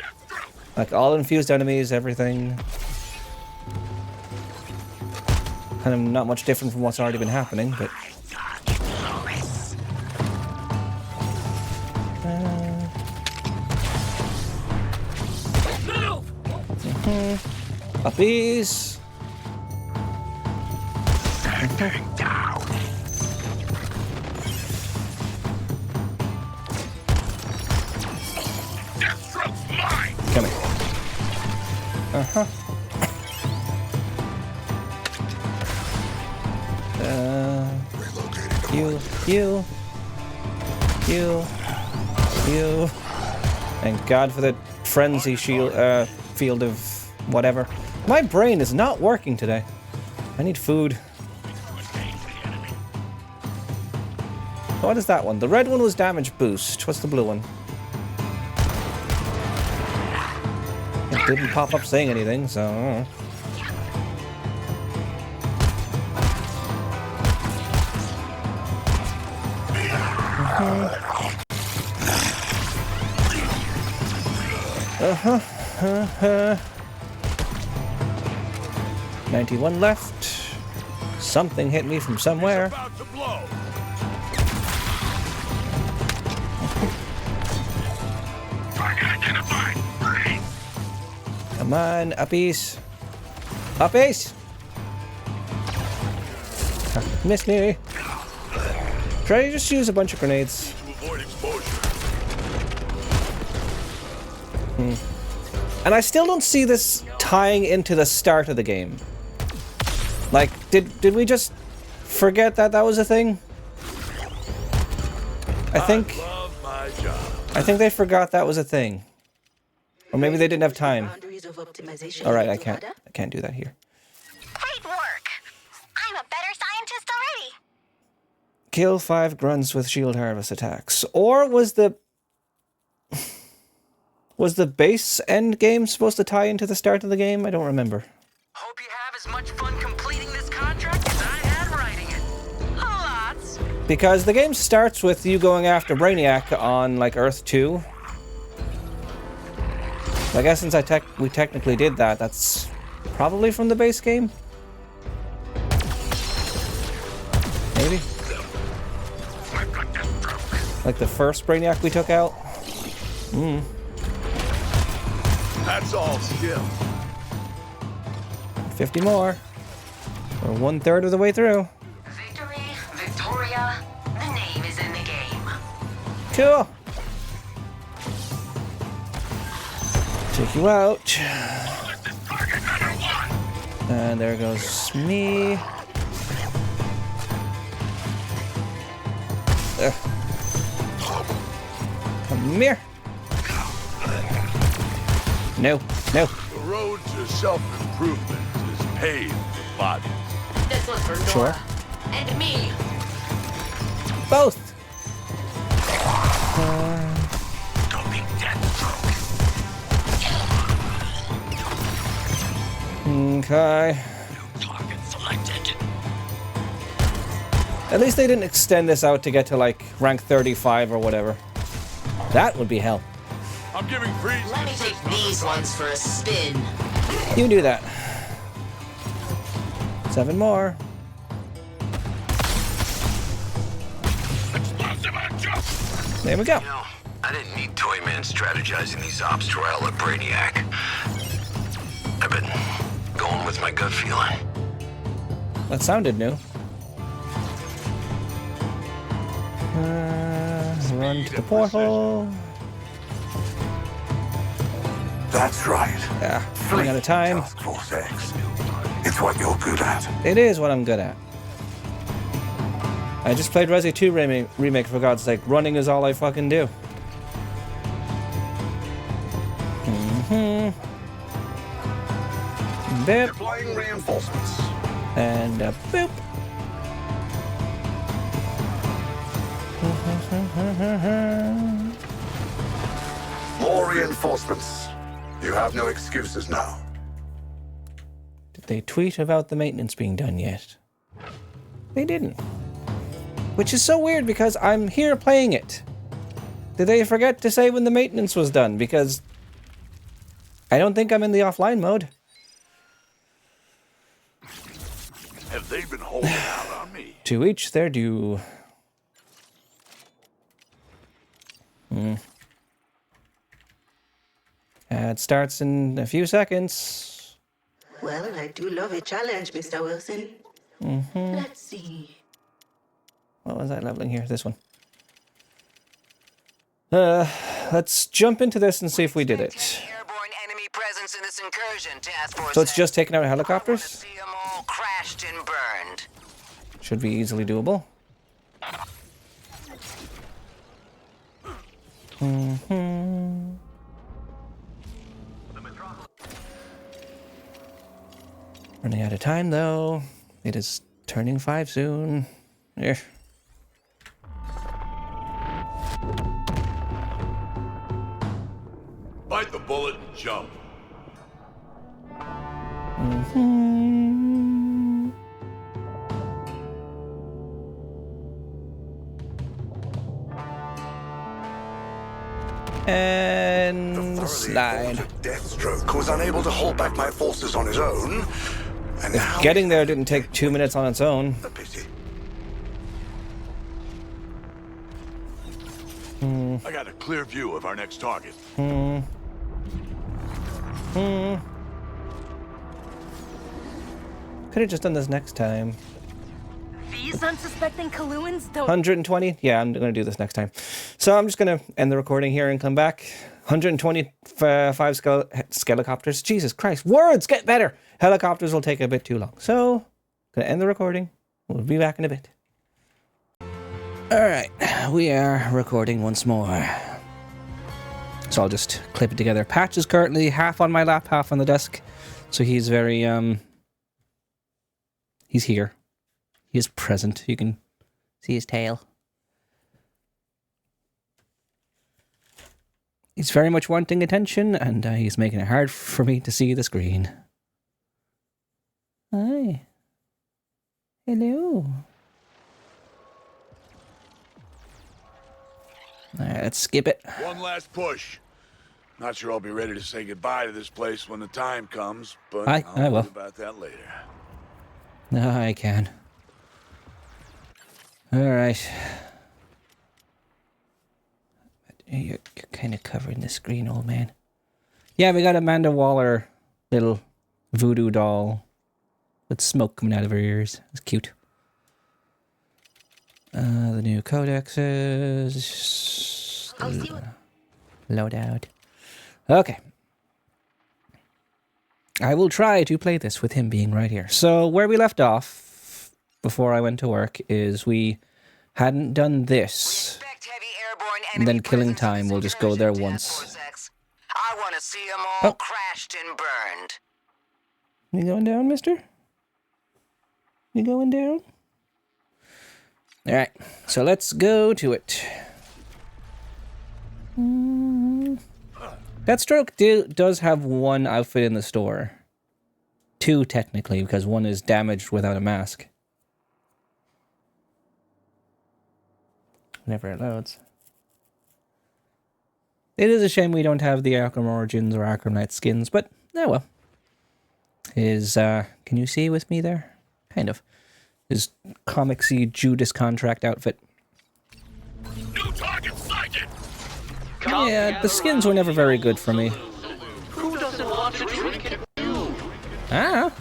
Like all infused enemies, everything. Kind of not much different from what's already been happening, but... Puppies! Down. Deathstroke's mine. Come here. You. Thank God for the frenzy shield, field of whatever. My brain is not working today. I need food. What is that one? The red one was damage boost. What's the blue one? It didn't pop up saying anything, so I don't know. Uh-huh. 91 left. Something hit me from somewhere. About to blow. Come on, uppies. Uppies! Miss me. Try to just use a bunch of grenades. To avoid exposure. And I still don't see this tying into the start of the game. Like, did we just forget that that was a thing? I think they forgot that was a thing. Or maybe they didn't have time. Alright, I can't do that here. Great work. I'm a better scientist already. Kill 5 grunts with shield harvest attacks. Or was the base end game supposed to tie into the start of the game? I don't remember. Hope you have as much fun completing this contract as I had writing it. Lots. Because the game starts with you going after Brainiac on, like, Earth 2. I guess since we technically did that, that's probably from the base game? Maybe? Like the first Brainiac we took out? That's all skill. 50 more. We're 1/3 of the way through. Victory, Victoria, the name is in the game. Cool. Take you out. And there goes me. Come here. No. The road to self-improvement is paved with bodies. This one's for Nora. Sure. And me. Both. Don't be Deathstroke. Okay. New target selected. At least they didn't extend this out to get to like rank 35 or whatever. That would be hell. I'm giving freeze. Let me take these ones for a spin. You do that. 7 more. There we go. You know, I didn't need Toyman strategizing these ops to rile up Brainiac. I've been going with my gut feeling. That sounded new. Run to the portal. That's right. Yeah, running out of time. Task Force X. It's what you're good at. It is what I'm good at. I just played Resi 2 remake, for God's sake. Running is all I fucking do. Bip. Deploying reinforcements. And boop. More reinforcements. You have no excuses now. Did they tweet about the maintenance being done yet? They didn't. Which is so weird because I'm here playing it. Did they forget to say when the maintenance was done? Because I don't think I'm in the offline mode. Have they been holding out on me? To each their due. It starts in a few seconds. Well, I do love a challenge, Mr. Wilson. Let's see. What was I leveling here? This one. Let's jump into this and see if we did it. Airborne enemy presence in this incursion, Task Force. So it's just taking out I helicopters? see them all crashed and burned. Should be easily doable. Running out of time though. It is turning 5 soon. Yeah. Bite the bullet and jump. And slide. Deathstroke was unable to hold back my forces on his own. And now Getting there didn't take 2 minutes on its own. a pity. I got a clear view of our next target. Could have just done this next time. These unsuspecting Kaluans don't... 120? Yeah, I'm gonna do this next time. So I'm just gonna end the recording here and come back. 125 skelicopters. Jesus Christ. Words get better. Helicopters will take a bit too long. So, gonna end the recording. We'll be back in a bit. Alright, we are recording once more. So I'll just clip it together. Patch is currently half on my lap, half on the desk. So he's very, he's here. He is present. You can see his tail. He's very much wanting attention, and he's making it hard for me to see the screen. Hi. Hello. Alright, let's skip it. One last push. Not sure I'll be ready to say goodbye to this place when the time comes, but I will. worry about that later. No, I can. Alright. You're kind of covering the screen, old man. Yeah, we got Amanda Waller, little voodoo doll with smoke coming out of her ears. It's cute. The new codexes. Loadout. Okay. I will try to play this with him being right here. So where we left off before I went to work is we hadn't done this. And then killing time, we'll just go there once. I want to see them all crashed and burned. You going down, mister? You going down? Alright, so let's go to it. Deathstroke does have one outfit in the store. Two, technically, because one is damaged without a mask. Whenever it loads. It is a shame we don't have the Arkham Origins or Arkham Knight skins, but oh well. His, can you see with me there? Kind of. His comicsy Judas Contract outfit. New target sighted! Yeah, the skins were never very good for me. Who doesn't want to drink it? Ah.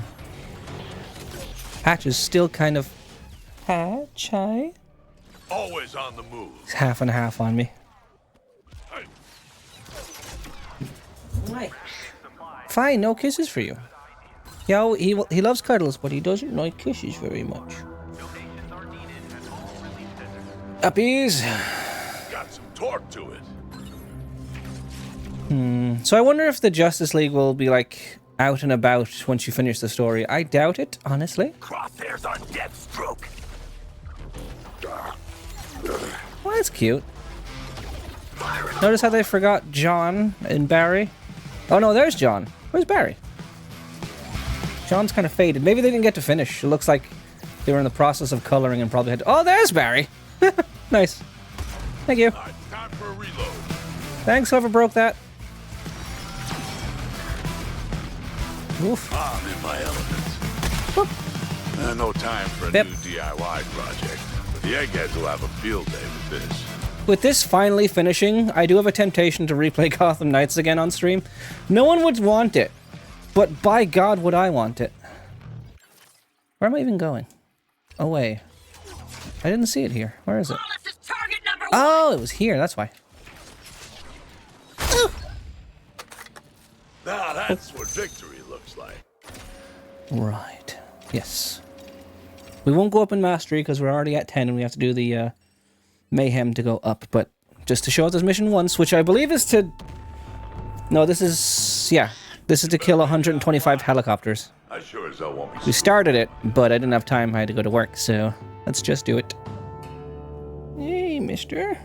Patch is still kind of... Patch, hi? Always on the move. He's half and half on me. Fine, no kisses for you. Yo, he loves cuddles, but he doesn't like kisses very much. Uppies. Got some torque to it. So I wonder if the Justice League will be like out and about once you finish the story. I doubt it, honestly. Crosshairs on Deathstroke. Well, that's cute. Notice how they forgot John and Barry? Oh no, there's John. Where's Barry? John's kind of faded. Maybe they didn't get to finish. It looks like they were in the process of coloring and probably had to... Oh, there's Barry! Nice. Thank you. Right, time for a reload. Thanks, whoever broke that. Oof. I'm in my element. No time for a new DIY project, but the eggheads will have a field day with this. With this finally finishing, I do have a temptation to replay Gotham Knights again on stream. No one would want it, but by God would I want it. Where am I even going? Away. I didn't see it here. Where is it? Oh, it was here, that's why. Now that's what victory looks like. Right. Yes. We won't go up in Mastery because we're already at 10 and we have to do the Mayhem to go up, but just to show us this mission once, which I believe is to... No, this is... Yeah. This is to kill 125 helicopters. I sure as hell won't be... We started it, but I didn't have time. I had to go to work, so let's just do it. Hey, mister.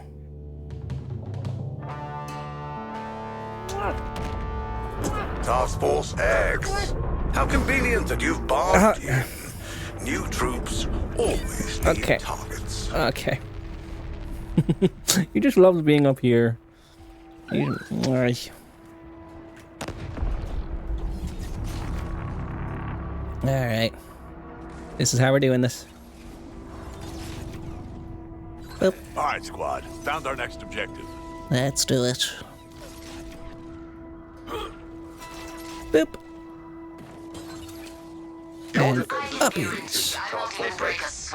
Task Force X. How convenient that you've barged in. New troops always need targets. Okay. He just loves being up here. Alright. Alright. This is how we're doing this. Boop. Alright, squad. Found our next objective. Let's do it. Boop. And upwards.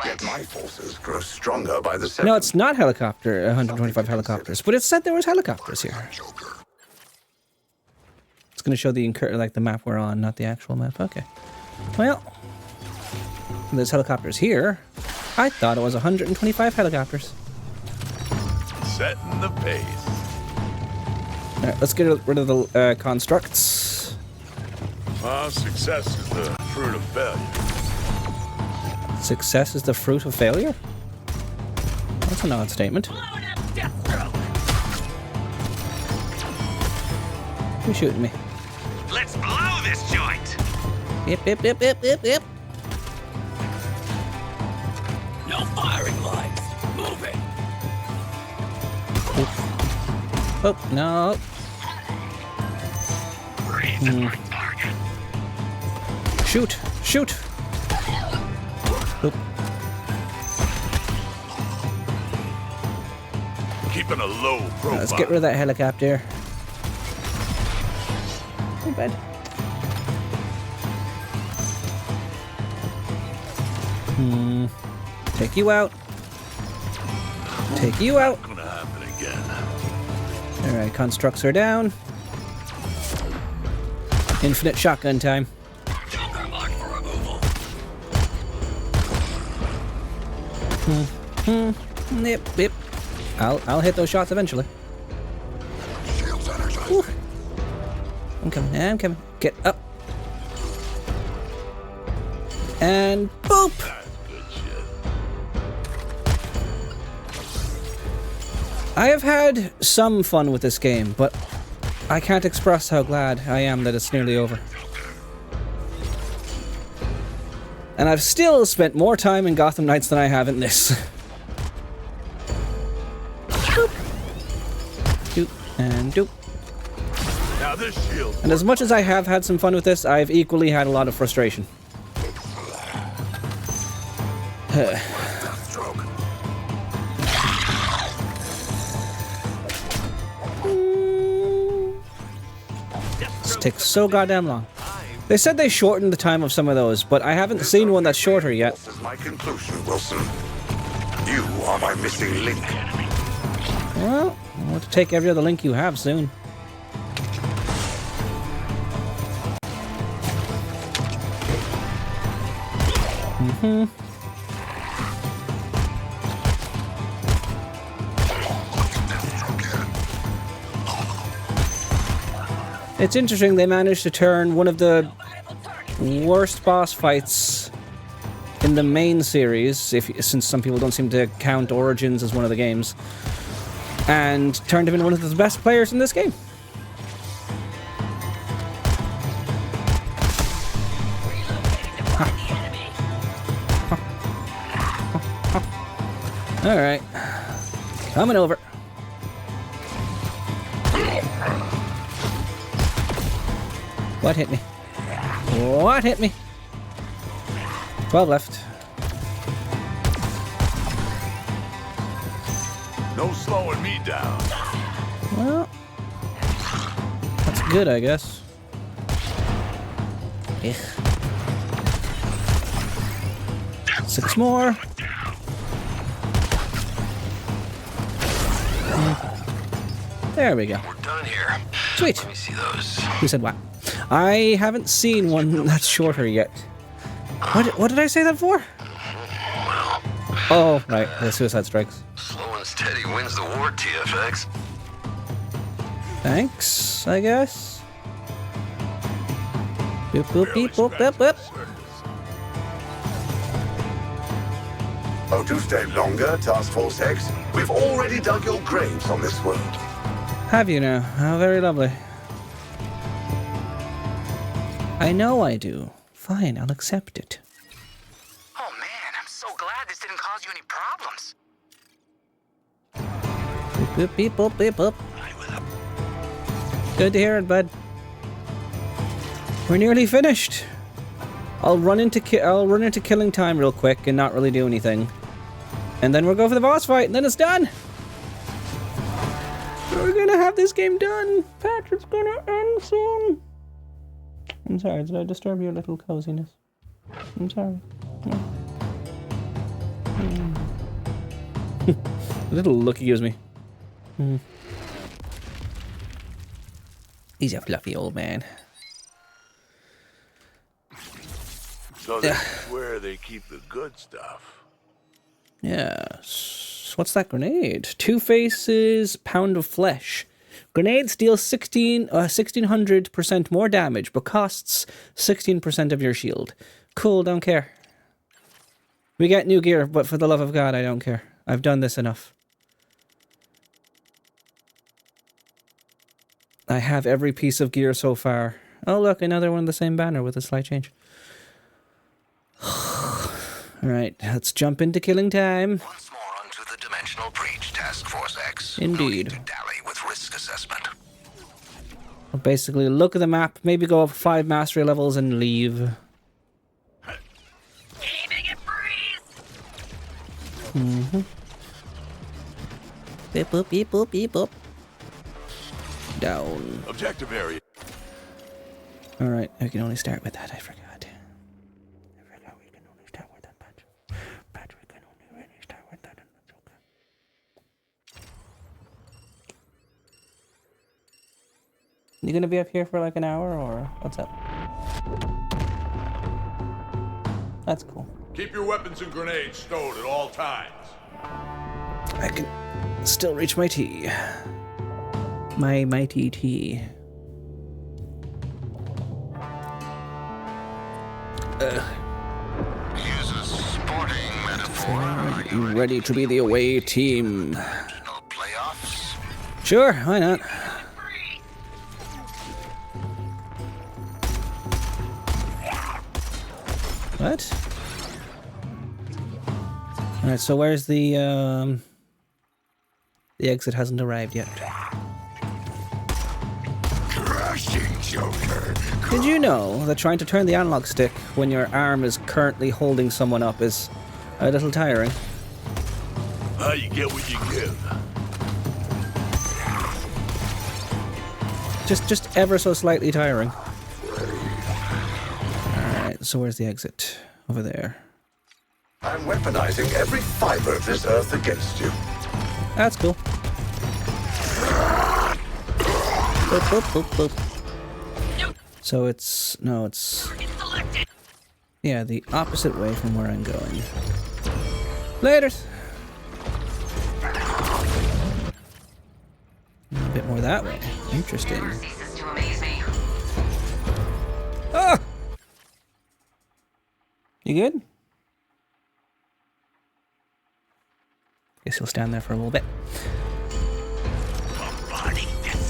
Yet my forces grow stronger by the second. No, it's not 125 helicopters, but it said there was helicopters here. It's going to show the like the map we're on, not the actual map. Okay. Well, there's helicopters here. I thought it was 125 helicopters. Setting the pace. Alright, let's get rid of the constructs. Success is the fruit of failure. Success is the fruit of failure? That's an odd statement. Who's shooting me? Let's blow this joint. Yep, yep, yep, yep, yep, yep. No firing lines. Move it. Oh, no. Shoot! Shoot! Oop. Keeping a low profile. Let's get rid of that helicopter. Too bad. Take you out. Take you out. Gonna happen again. Alright, constructs are down. Infinite shotgun time. Yep, yep. I'll hit those shots eventually. Whew. I'm coming, I'm coming. Get up. And boop! I have had some fun with this game, but I can't express how glad I am that it's nearly over. And I've still spent more time in Gotham Knights than I have in this. Doop. Doop and doop. Now this shield. And as much as I have had some fun with this, I've equally had a lot of frustration. This takes so goddamn long. They said they shortened the time of some of those, but I haven't seen one that's shorter yet. This is my conclusion, Wilson. You are my missing link. Well, I'll have to take every other link you have soon. It's interesting they managed to turn one of the worst boss fights in the main series, since some people don't seem to count Origins as one of the games, and turned him into one of the best players in this game. Alright. Coming over. What hit me? What hit me? 12 left. No slowing me down. Well, that's good, I guess. Ugh. 6 more. There we go. We're done here. Sweet. Let me see those. Who said what? I haven't seen one that's shorter yet. What did I say that for? Well. Oh, right. The suicide strikes. Slow and steady wins the war, TFX. Thanks, I guess. Boop, boop, beep, boop, boop, boop. Oh, to stay longer, Task Force X. We've already dug your graves on this world. Have you now? How very lovely. I know I do. Fine, I'll accept it. Oh man, I'm so glad this didn't cause you any problems. Boop, boop, beep, boop, beep, boop. Good to hear it, bud. We're nearly finished. I'll run into killing time real quick and not really do anything, and then we'll go for the boss fight, and then it's done. We're gonna have this game done. Patrick's gonna end soon. I'm sorry, did I disturb your little coziness? I'm sorry. No. The little look he gives me. He's a fluffy old man. So this is where they keep the good stuff. Yes. What's that grenade? Two faces, pound of flesh. Grenade deals 1600% more damage, but costs 16% of your shield. Cool, don't care. We get new gear, but for the love of God, I don't care. I've done this enough. I have every piece of gear so far. Oh look, another one of the same banner with a slight change. Alright, let's jump into killing time. Once more onto the Dimensional Breach Task Force X. Indeed. No need to dally with risk assessment. I'll basically look at the map, maybe go up 5 mastery levels and leave. Aiming at freeze! Mm-hmm. Beep boop, beep boop, beep boop. Down. Objective area. Alright, I can only start with that, I forgot. We can only start with that patch. We can only really start with that, and that's okay. You gonna be up here for like an hour, or what's up? That's cool. Keep your weapons and grenades stowed at all times. I can still reach my tea. My mighty tea. Use a sporting metaphor. Are you ready to be the away team? Playoffs? Sure, why not? What? Alright, so where's the exit hasn't arrived yet. Crashing Joker. Did you know that trying to turn the analog stick when your arm is currently holding someone up is a little tiring? You get what you give. Just ever so slightly tiring. Alright, so where's the exit? Over there. I'm weaponizing every fiber of this earth against you. That's cool. Boop, boop, boop, boop. So it's... no, it's... yeah, the opposite way from where I'm going. Laters! A bit more that way. Interesting. Ah! You good? Guess he'll stand there for a little bit.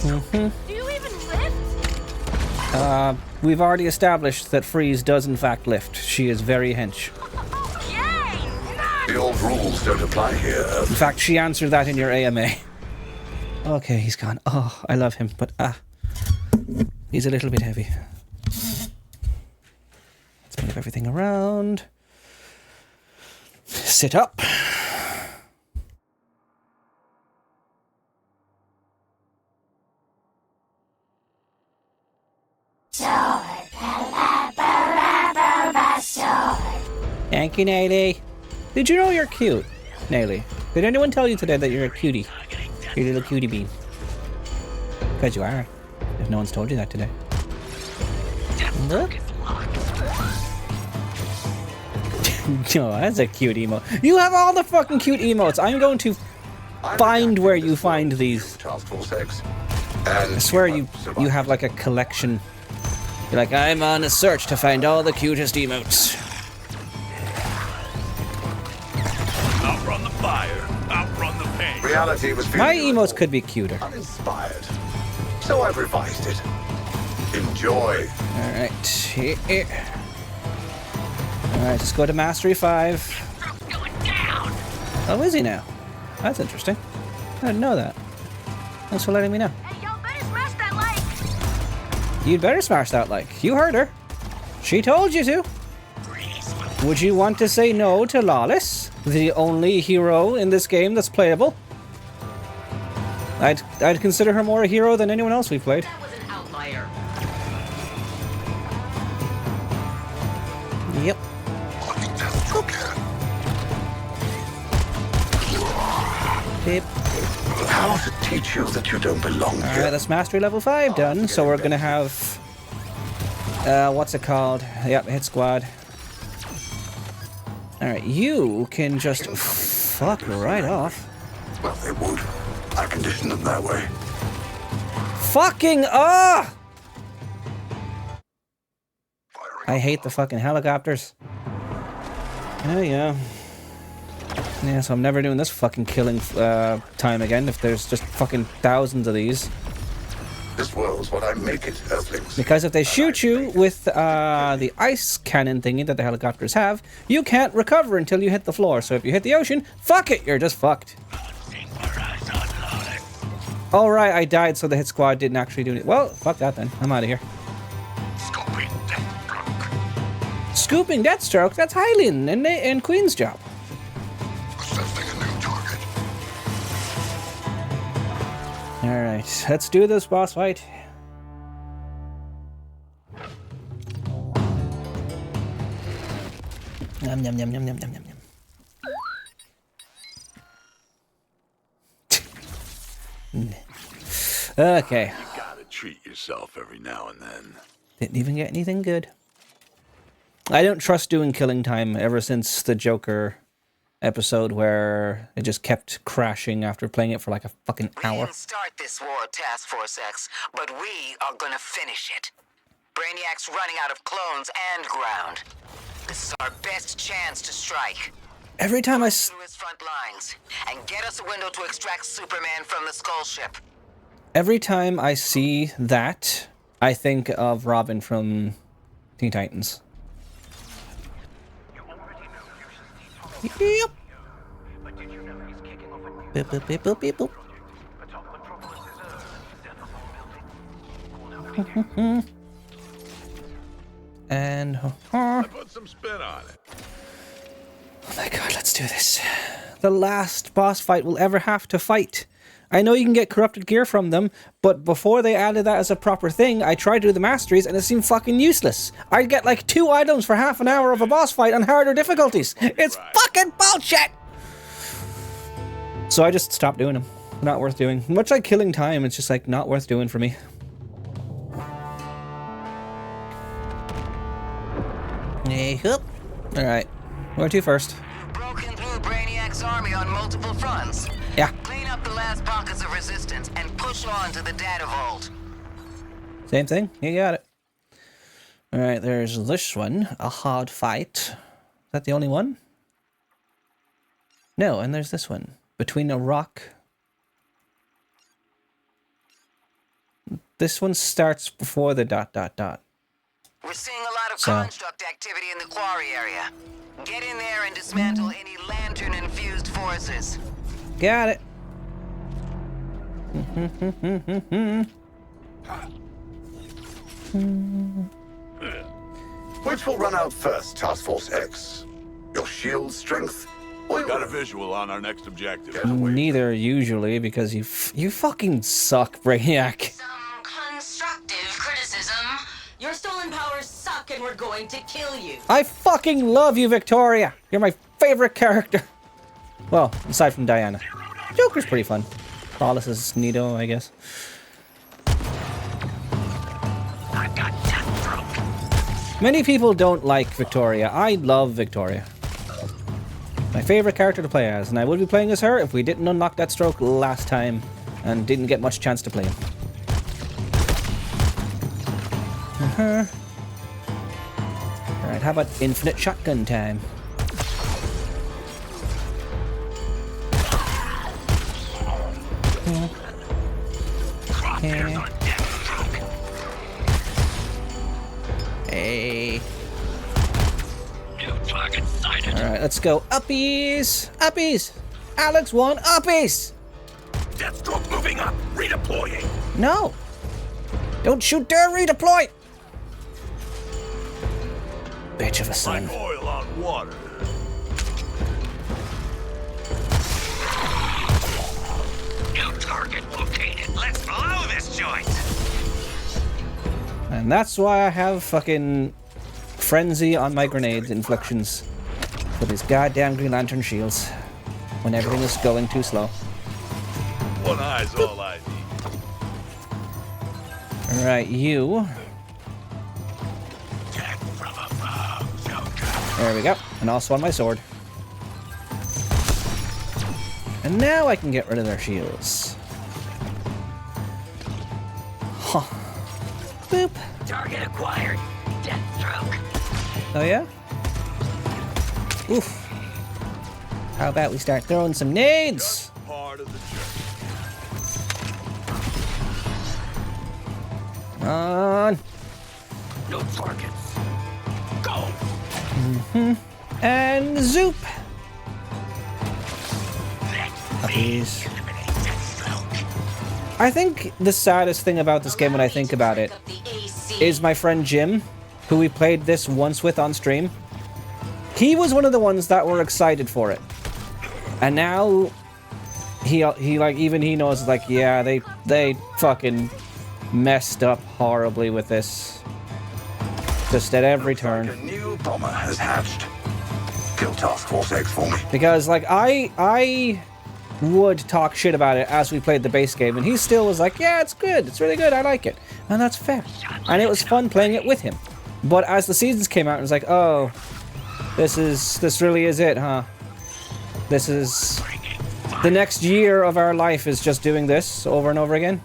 Mm-hmm. Do you even lift? We've already established that Freeze does in fact lift. She is very hench. The old rules don't apply here. In fact, she answered that in your AMA. Okay, he's gone. Oh, I love him, but he's a little bit heavy. Let's move everything around. Sit up. Thank you, Naily. Did you know you're cute, Naily? Did anyone tell you today that you're a cutie? You're a little cutie bean. Because you are. If no one's told you that today. No, that's a cute emote. You have all the fucking cute emotes. I'm going to find where you find these. I swear you have like a collection. You're like, I'm on a search to find all the cutest emotes. Outrun the fire, outrun the pain. Reality was My emotes could be cuter. uninspired. So I've revised it. Enjoy. Alright. Alright, just go to Mastery 5. Oh, is he now? That's interesting. I didn't know that. Thanks for letting me know. Hey, y'all better smash that like! You'd better smash that like. You heard her. She told you to. Would you want to say no to Lawless? The only hero in this game that's playable? I'd consider her more a hero than anyone else we've played. That was an outlier. Yep. Beep. How to teach you that you don't belong here. Alright, that's mastery level 5 done, so we're gonna have... what's it called? Yep, hit squad. Alright, you can just fuck right off. Well, they would. I conditioned them that way. Fucking I hate the fucking helicopters. Oh yeah. Yeah, so I'm never doing this fucking killing time again if there's just fucking thousands of these. This world's what I make it, Earthlings. Because if they shoot you with the ice cannon thingy that the helicopters have, you can't recover until you hit the floor. So if you hit the ocean, fuck it, you're just fucked. Alright, I died so the hit squad didn't actually do it. Well, fuck that then. I'm out of here. Scooping Deathstroke? That's Hylian and Queen's job. Alright, let's do this boss fight. Yum yum yum yum yum yum yum yum. Okay. You gotta treat yourself every now and then. Didn't even get anything good. I don't trust doing killing time ever since the Joker episode where it just kept crashing after playing it for like a fucking hour. We didn't start this war, Task Force X, but we are gonna finish it. Brainiac's running out of clones and ground. This is our best chance to strike. Every time I through his front lines and get us a window to extract Superman from the Skull Ship. Every time I see that, I think of Robin from Teen Titans. Yep. Beep, beep, beep, beep, beep, boop. And I put some spin on it. Oh my god, let's do this. The last boss fight we'll ever have to fight. I know you can get corrupted gear from them, but before they added that as a proper thing, I tried to do the masteries and it seemed fucking useless. I'd get like 2 items for half an hour of a boss fight on harder difficulties. It's fucking bullshit! So I just stopped doing them. Not worth doing. Much like killing time, it's just like not worth doing for me. Alright. Where to first? You've broken through Brainiac's army on multiple fronts. Yeah. Clean up the last pockets of resistance and push on to the data vault. Same thing. You got it. Alright, there's this one. A hard fight. Is that the only one? No, and there's this one. Between a rock. This one starts before the ... We're seeing a lot of construct activity in the quarry area. Get in there and dismantle any lantern-infused forces. Got it. Which will run out first, Task Force X? Your shield strength? We got a visual on our next objective. Neither, usually, because you fucking suck, Brainiac. Some constructive criticism. Your stolen powers suck and we're going to kill you. I fucking love you, Victoria. You're my favorite character. Well, aside from Diana. Joker's pretty fun. Paulus is neato, I guess. Many people don't like Victoria. I love Victoria. My favorite character to play as, and I would be playing as her if we didn't unlock that stroke last time and didn't get much chance to play him. Alright, how about infinite shotgun time? Okay. Hey. Alright, let's go. Uppies! Uppies! Alex won uppies! Deathstroke moving up, redeploying. No! Don't you dare redeploy! Bitch of a son. Like oil on water. New target located. Let's blow this joint. And that's why I have fucking frenzy on my grenade inflictions. For these goddamn Green Lantern shields. When everything is going too slow. One eye's all I need. Alright, you. There we go. And also on my sword. And now I can get rid of their shields. Huh. Boop. Target acquired. Deathstroke. Oh yeah? Oof. How about we start throwing some nades? Part of the Come on. No targets. Go. And zoop. Puppies. I think the saddest thing about this game when I think about it is my friend Jim, who we played this once with on stream. He was one of the ones that were excited for it. And now he like even he knows like yeah, they fucking messed up horribly with this. Just at every turn. A new bomber has hatched. Kill Task Force X for me. Because like I would talk shit about it as we played the base game, and he still was like, yeah, it's good, it's really good, I like it. And that's fair. And it was fun playing it with him. But as the seasons came out, it was like, oh, this really is it, huh? This is the next year of our life is just doing this over and over again.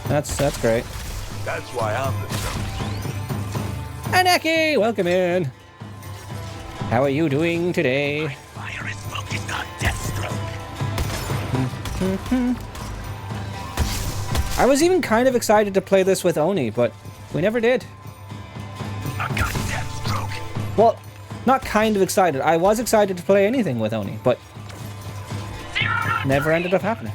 That's great. That's why I'm the Anaki, welcome in. How are you doing today? Fire is focused on Deathstroke. I was even kind of excited to play this with Oni, but we never did. I got Deathstroke. Well, not kind of excited. I was excited to play anything with Oni, but never ended up happening.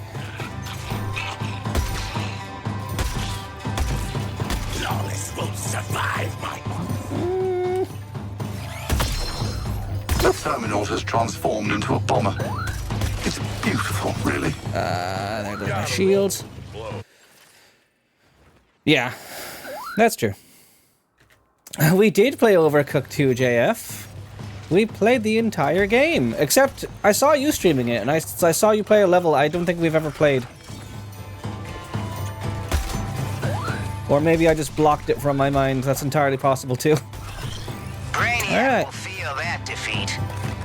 Flawless won't survive my... The Terminaut has transformed into a bomber. It's beautiful, really. There goes my shields. Yeah, that's true. We did play Overcooked 2, JF. We played the entire game, except I saw you streaming it, and I saw you play a level I don't think we've ever played. Or maybe I just blocked it from my mind. That's entirely possible, too. Brainiac will feel that defeat.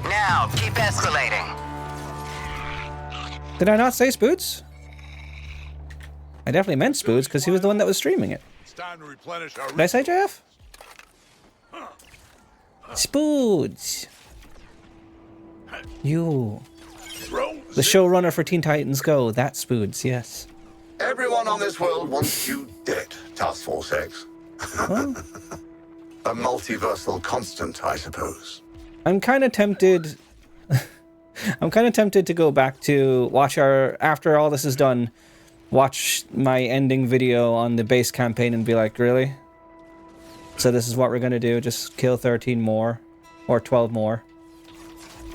Now, keep escalating. Did I not say Spoods? I definitely meant Spoods, because he was the one that was streaming it. It's time to replenish our... Did I say JF? Spoods. You. The showrunner for Teen Titans Go. That's Spoods, yes. Everyone on this world wants you dead, Task Force X. Huh? A multiversal constant, I suppose. I'm kind of tempted... I'm kind of tempted to go back to watch after all this is done, watch my ending video on the base campaign and be like, really? So this is what we're gonna do, just kill 13 more, or 12 more.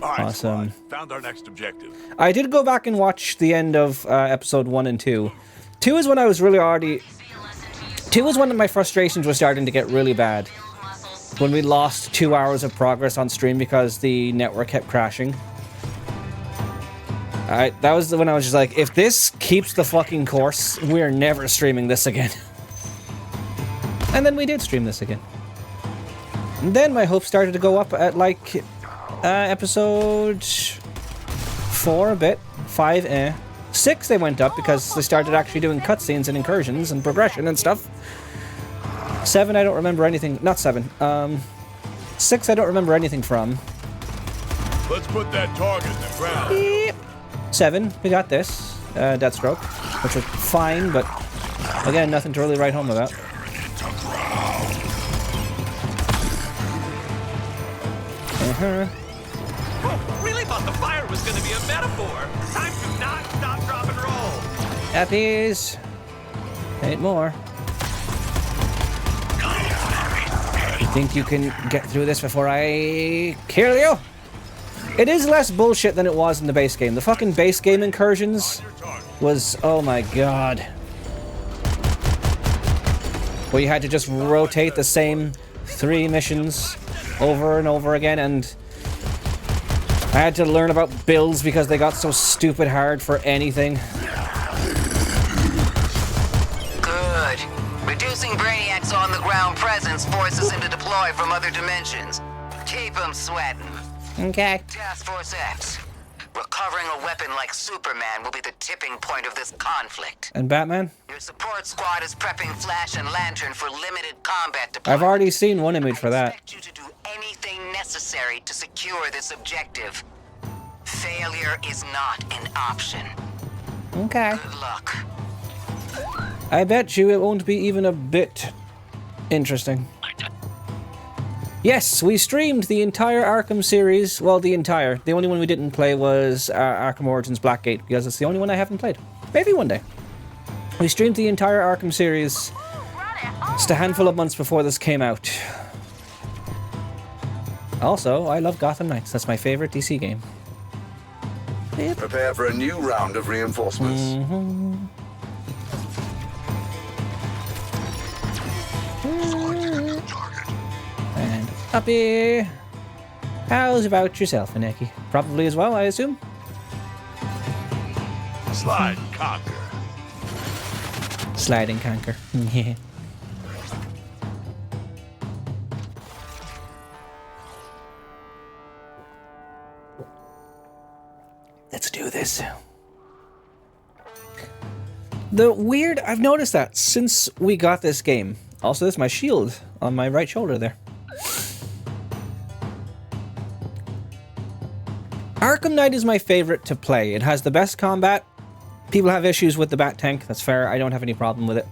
All right, awesome. Squad. Found our next objective. I did go back and watch the end of episode 1 and 2. 2 is when I was really already... 2 is when my frustrations were starting to get really bad. When we lost 2 hours of progress on stream because the network kept crashing. That was when I was just like, if this keeps the fucking course, we're never streaming this again. And then we did stream this again. And then my hopes started to go up at like episode 4 a bit, 5 6 they went up because they started actually doing cutscenes and incursions and progression and stuff. 7 I don't remember anything, not 7, 6 I don't remember anything from. Let's put that target in the ground. Beep. 7, we got this, Deathstroke, which was fine, but again, nothing to really write home about. Oh, really thought the fire was going to be a metaphor. Time to not stop, drop, and roll. Happies. 8 more. You think you can get through this before I kill you? It is less bullshit than it was in the base game. The fucking base game incursions was, oh my god. Where you had to just rotate the same 3 missions over and over again, and I had to learn about builds because they got so stupid hard for anything. Good. Reducing Brainiac's on-the-ground presence forces him to deploy from other dimensions. Keep him sweating. Okay. Task Force X. Recovering a weapon like Superman will be the tipping point of this conflict. And Batman? Your support squad is prepping Flash and Lantern for limited combat deployment. I've already seen one image for that. I expect you to do anything necessary to secure this objective. Failure is not an option. Okay. Good luck. I bet you it won't be even a bit interesting. Yes, we streamed the entire Arkham series. Well, the only one we didn't play was Arkham Origins Blackgate, because it's the only one I haven't played. Maybe one day. We streamed the entire Arkham series just a handful of months before this came out. Also, I love Gotham Knights. That's my favorite DC game. Yep. Prepare for a new round of reinforcements. And Uppy. How's about yourself, Ineki? Probably as well, I assume? Slide and conquer. Slide and conquer. Yeah. Let's do this. I've noticed that since we got this game. Also, this is my shield on my right shoulder there. Arkham Knight is my favorite to play. It has the best combat. People have issues with the Bat Tank. That's fair. I don't have any problem with it.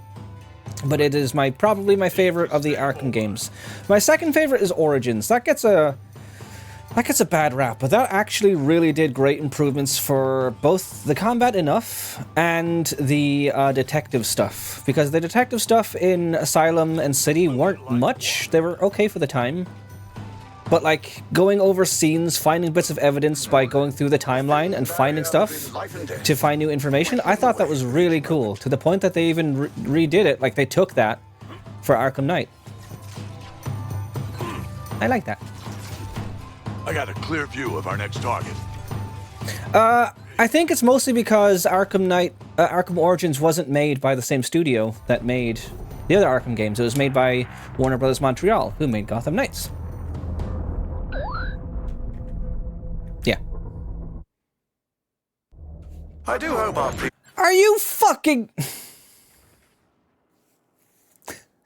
But it is probably my favorite of the Arkham games. My second favorite is Origins. That gets a bad rap, but that actually really did great improvements for both the combat enough and the detective stuff. Because the detective stuff in Asylum and City weren't much. They were okay for the time. But like going over scenes, finding bits of evidence by going through the timeline and finding stuff to find new information, I thought that was really cool. To the point that they even redid it, like they took that for Arkham Knight. I like that. I got a clear view of our next target. I think it's mostly because Arkham Origins wasn't made by the same studio that made the other Arkham games. It was made by Warner Bros. Montreal, who made Gotham Knights. Yeah. I do hope our Are you fucking...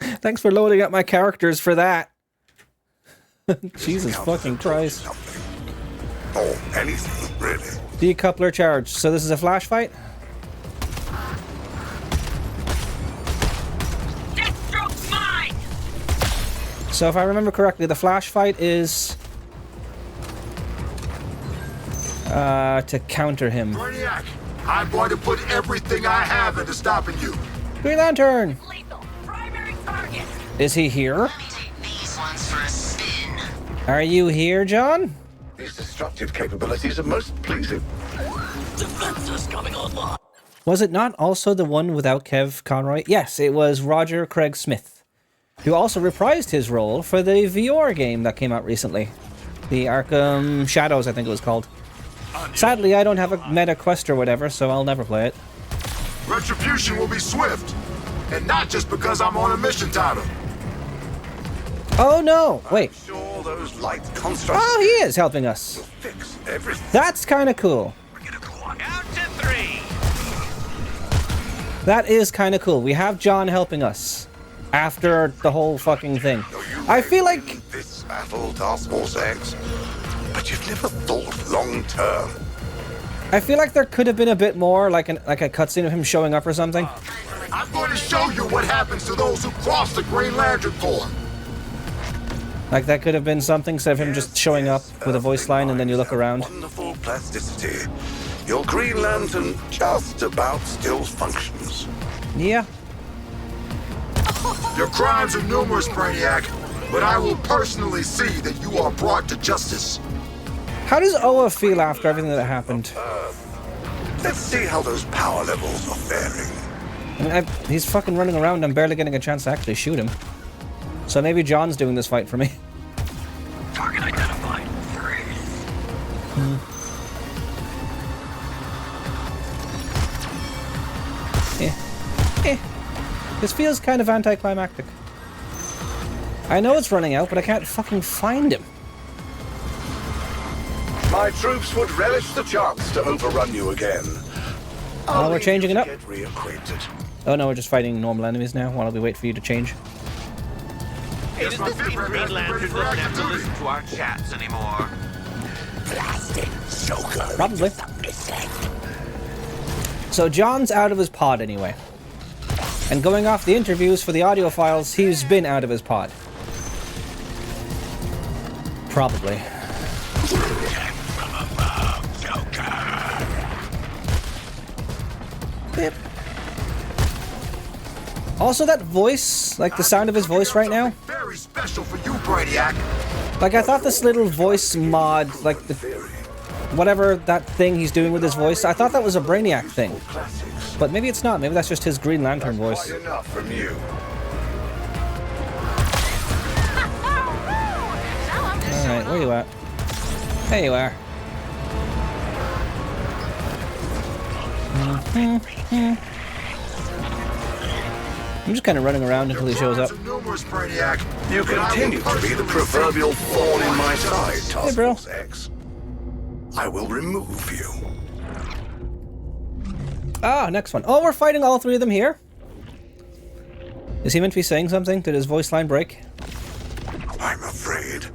Thanks for loading up my characters for that. Jesus fucking Christ. Or anything, really. Decoupler charge. So this is a flash fight? Deathstroke's mine! So if I remember correctly, the flash fight is... to counter him. Brainiac, I'm going to put everything I have into stopping you. Green Lantern! Lethal. Primary target. Is he here? Let me take these ones for a spin. Are you here, John? These destructive capabilities are most pleasing. Defenses coming online. Was it not also the one without Kev Conroy? Yes, it was Roger Craig Smith, who also reprised his role for the VR game that came out recently. The Arkham Shadows, I think it was called. Sadly, I don't have a Meta Quest or whatever, so I'll never play it. Retribution will be swift, and not just because I'm on a mission title. Oh no! Wait. I'm sure those light constructs Oh, he is helping us. will fix everything. That's kind of cool. Out to 3. That is kind of cool. We have John helping us after the whole fucking thing. I feel like... This battle, Task Force X, but you've never thought long term. I feel like there could have been a bit more, like a cutscene of him showing up or something. I'm going to show you what happens to those who cross the Green Lantern form. Like that could have been something instead of him just showing up with a voice line and then you look around. Wonderful plasticity. Your Green Lantern just about still functions. Yeah. Your crimes are numerous, Brainiac, but I will personally see that you are brought to justice. How does Oa feel after everything that happened? Let's see how those power levels are faring. I mean, he's fucking running around. I'm barely getting a chance to actually shoot him. So maybe John's doing this fight for me. Target identified. 3. This feels kind of anticlimactic. I know it's running out, but I can't fucking find him. My troops would relish the chance to overrun you again. Oh, we're changing it up. Get reacquainted. Oh no, we're just fighting normal enemies now while we wait for you to change. Hey, does this mean Green Lantern doesn't have to listen to our chats anymore? Plastic Joker. Probably. So John's out of his pod anyway. And going off the interviews for the audio files, he's been out of his pod. Probably. Yep. Also that voice, like the sound of his voice right now. Very special for you, Brainiac. Like I thought this little voice mod, like the whatever that thing he's doing with his voice, I thought that was a Brainiac thing. But maybe it's not. Maybe that's just his Green Lantern voice. Enough from you. Alright, where you at? There you are. I'm just kind of running around until he shows up. You continue to be the proverbial thorn in my side, Task Force X. I will remove you. Ah, next one. Oh, we're fighting all three of them here? Is he meant to be saying something? Did his voice line break? I'm afraid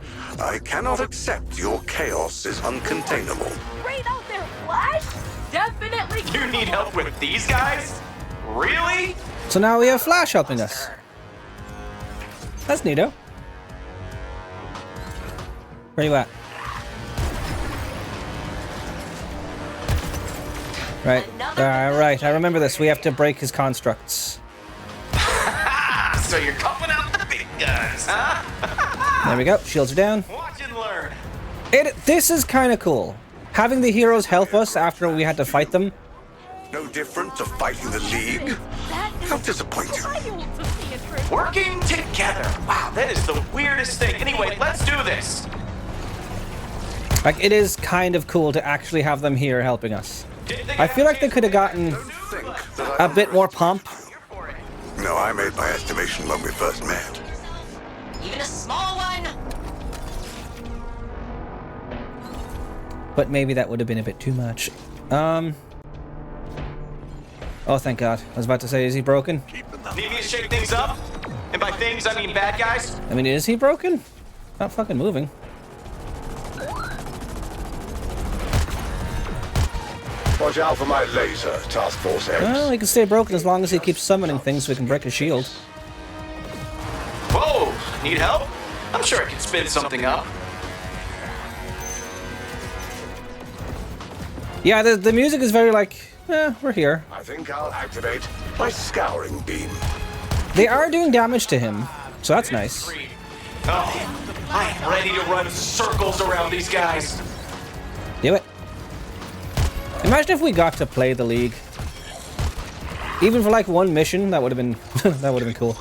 I cannot accept your chaos is uncontainable. Right out there, Flash? Definitely. You need help with these guys? Really? So now we have Flash helping us. That's neato. Where you at? Right. Right. I remember this. We have to break his constructs. So you're coming out the big guns, huh? There we go. Shields are down. Watch and learn. This is kind of cool. Having the heroes help us after we had to fight them. No different to fighting the League. How disappointing. Working together. Wow, that is the weirdest thing. Anyway, let's do this. Like, it is kind of cool to actually have them here helping us. I feel like they could have gotten a bit more pomp. No, I made my estimation when we first met. Even a small one. But maybe that would have been a bit too much. Oh, thank God. I was about to say, is he broken? Need me to shake things up? And by things, I mean bad guys? I mean, is he broken? Not fucking moving. Watch out for my laser, Task Force X. Well, he can stay broken as long as he keeps summoning things so we can break his shield. Whoa! Need help? I'm sure I can spin something up. Yeah, the music is very like, we're here. I think I'll activate my scouring beam. They are doing damage to him, so that's nice. Oh, I am ready to run circles around these guys. Do it. Imagine if we got to play the League. Even for like one mission, that would have been that would have been cool.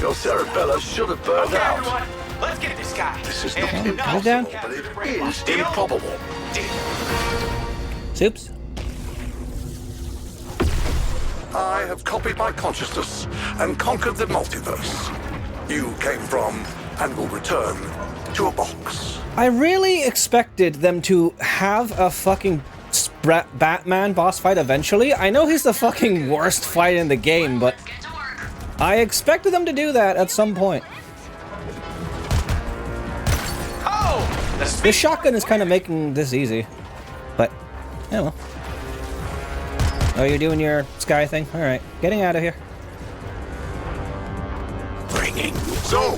Your cerebella should have burned Okay, out. everyone, let's get this guy. This is not And Calm down. but it is improbable. Soups. I have copied my consciousness and conquered the multiverse. You came from and will return to a box. I really expected them to have a fucking Batman boss fight eventually. I know he's the fucking worst fight in the game, but I expected them to do that at some point. Oh, The shotgun is kind of making this easy, but yeah, well. Oh, you're doing your sky thing? All right, getting out of here. Bringing. So,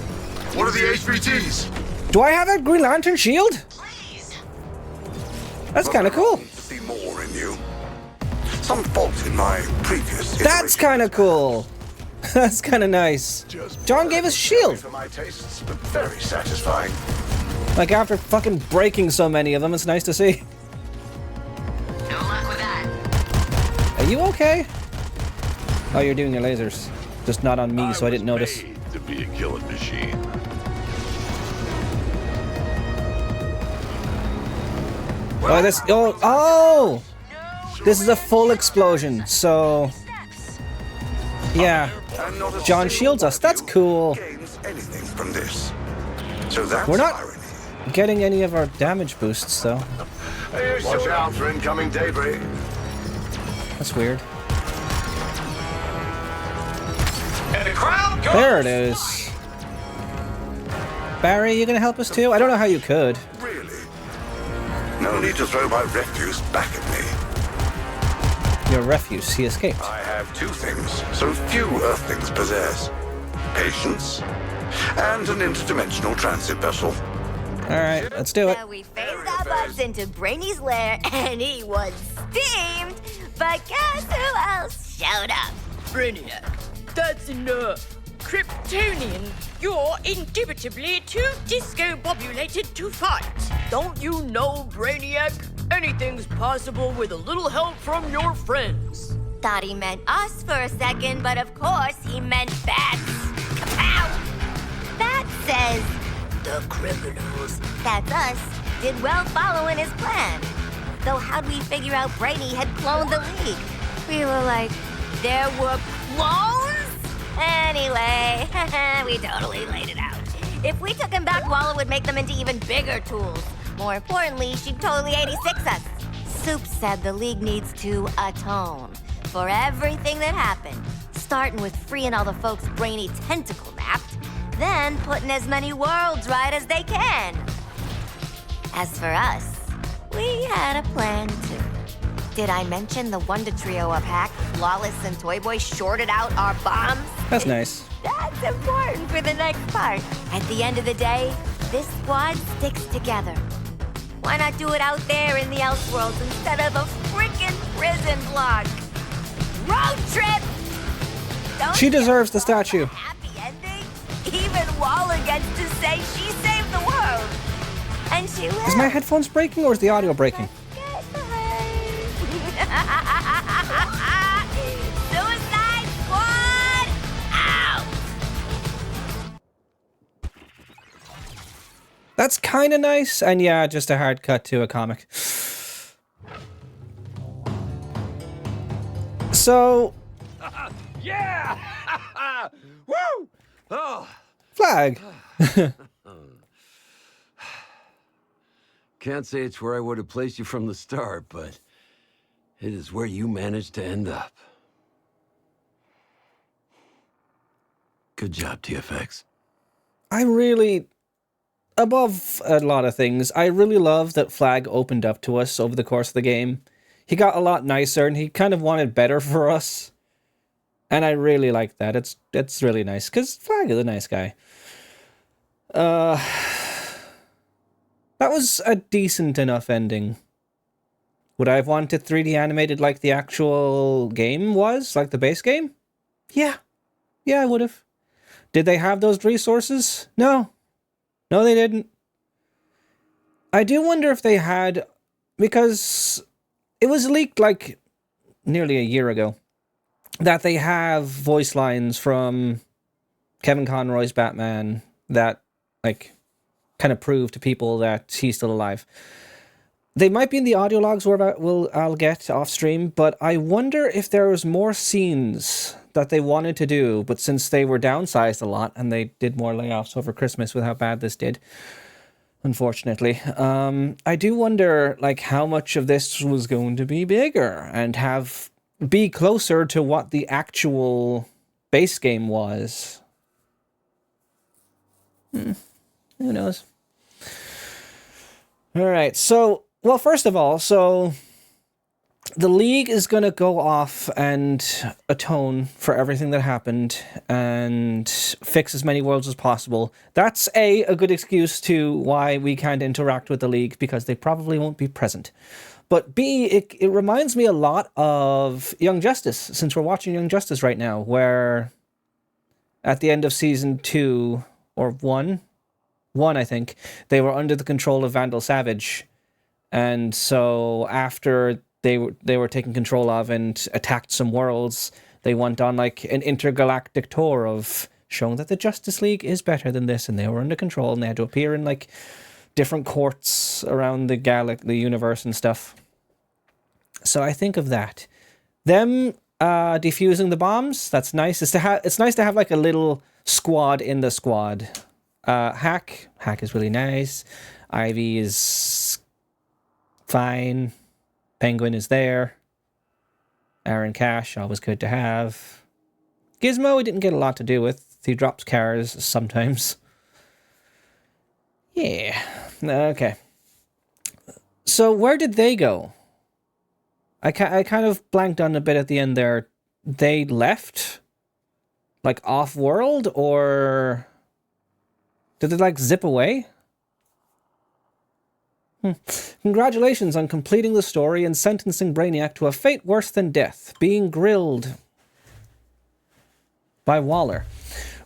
what are the HVTs? Do I have a Green Lantern shield? That's kind of cool. See more in you. Some fault in my previous. That's kind of cool. That's kind of nice. John gave us shield. For my tastes, but very satisfying. Like after fucking breaking so many of them, it's nice to see. No luck with that. Are you okay? Oh, you're doing your lasers. Just not on me, so I didn't notice. Made to be a killing machine. Oh, this. Oh! This is a full explosion, so... Yeah. John shields us. That's cool. Anything from this. So that's We're not getting any of our damage boosts, though. Watch out for incoming debris. That's weird. And the crowd goes. There it is. Barry, you gonna help us too? I don't know how you could. Really? No need to throw my refuse back at me. Your refuse, he escaped. I have two things so few Earthlings possess. Patience and an interdimensional transit vessel. Alright, let's do it. So we phased our butts into Brainy's lair and he was steamed, but guess who else showed up? Brainiac, that's enough. Kryptonian, you're indubitably too discombobulated to fight. Don't you know, Brainiac? Anything's possible with a little help from your friends. Thought he meant us for a second, but of course he meant bats. Kapow! That says the criminals. That's us. Did well following his plan. Though how'd we figure out Brainy had cloned the League? We were like, there were clones? Anyway, we totally laid it out. If we took him back, Walla would make them into even bigger tools. More importantly, she'd totally 86 us. Soup said the League needs to atone for everything that happened, starting with freeing all the folks Brainy tentacle napped, then putting as many worlds right as they can. As for us, we had a plan too. Did I mention the Wonder Trio of Hack, Lawless, and Toy Boy shorted out our bombs? That's nice. That's important for the next part. At the end of the day, this squad sticks together. Why not do it out there in the Elseworlds instead of a freaking prison block? Road trip! Don't She deserves the statue. happy ending? Even Walla gets to say she saved the world. And she will. Is my headphones breaking or is the audio breaking? Suicide Squad out! That's kind of nice, and yeah, just a hard cut to a comic. So... Yeah! Woo! Oh. Flag! Can't say it's where I would have placed you from the start, but it is where you managed to end up. Good job, TFX. I really... Above a lot of things, I really love that Flag opened up to us over the course of the game. He got a lot nicer, and he kind of wanted better for us. And I really like that. It's really nice, because Flag is a nice guy. That was a decent enough ending. Would I have wanted 3D animated like the actual game was? Like the base game? Yeah. Yeah, I would have. Did they have those resources? No. No, they didn't. I do wonder if they had... Because it was leaked like nearly a year ago that they have voice lines from Kevin Conroy's Batman that like kind of prove to people that he's still alive. They might be in the audio logs where I'll get off stream, but I wonder if there was more scenes that they wanted to do, but since they were downsized a lot and they did more layoffs over Christmas with how bad this did, unfortunately, I do wonder like how much of this was going to be bigger and be closer to what the actual base game was. Who knows? All right, so, well, first of all, so the League is going to go off and atone for everything that happened and fix as many worlds as possible. That's A, a good excuse to why we can't interact with the League, because they probably won't be present. But B, it reminds me a lot of Young Justice, since we're watching Young Justice right now, where at the end of Season 2, or 1, I think, they were under the control of Vandal Savage. And so after they were taken control of and attacked some worlds, they went on like an intergalactic tour of showing that the Justice League is better than this, and they were under control, and they had to appear in like different courts around the universe and stuff. So I think of that. Them defusing the bombs, that's nice. It's nice to have like a little squad in the squad. Hack is really nice. Ivy is fine. Penguin is there. Aaron Cash, always good to have. Gizmo, he didn't get a lot to do with. He drops cars sometimes. Yeah. Okay. So where did they go? I kind of blanked on a bit at the end there. They left? Like off-world? Or did they like zip away? Congratulations on completing the story and sentencing Brainiac to a fate worse than death, being grilled by Waller.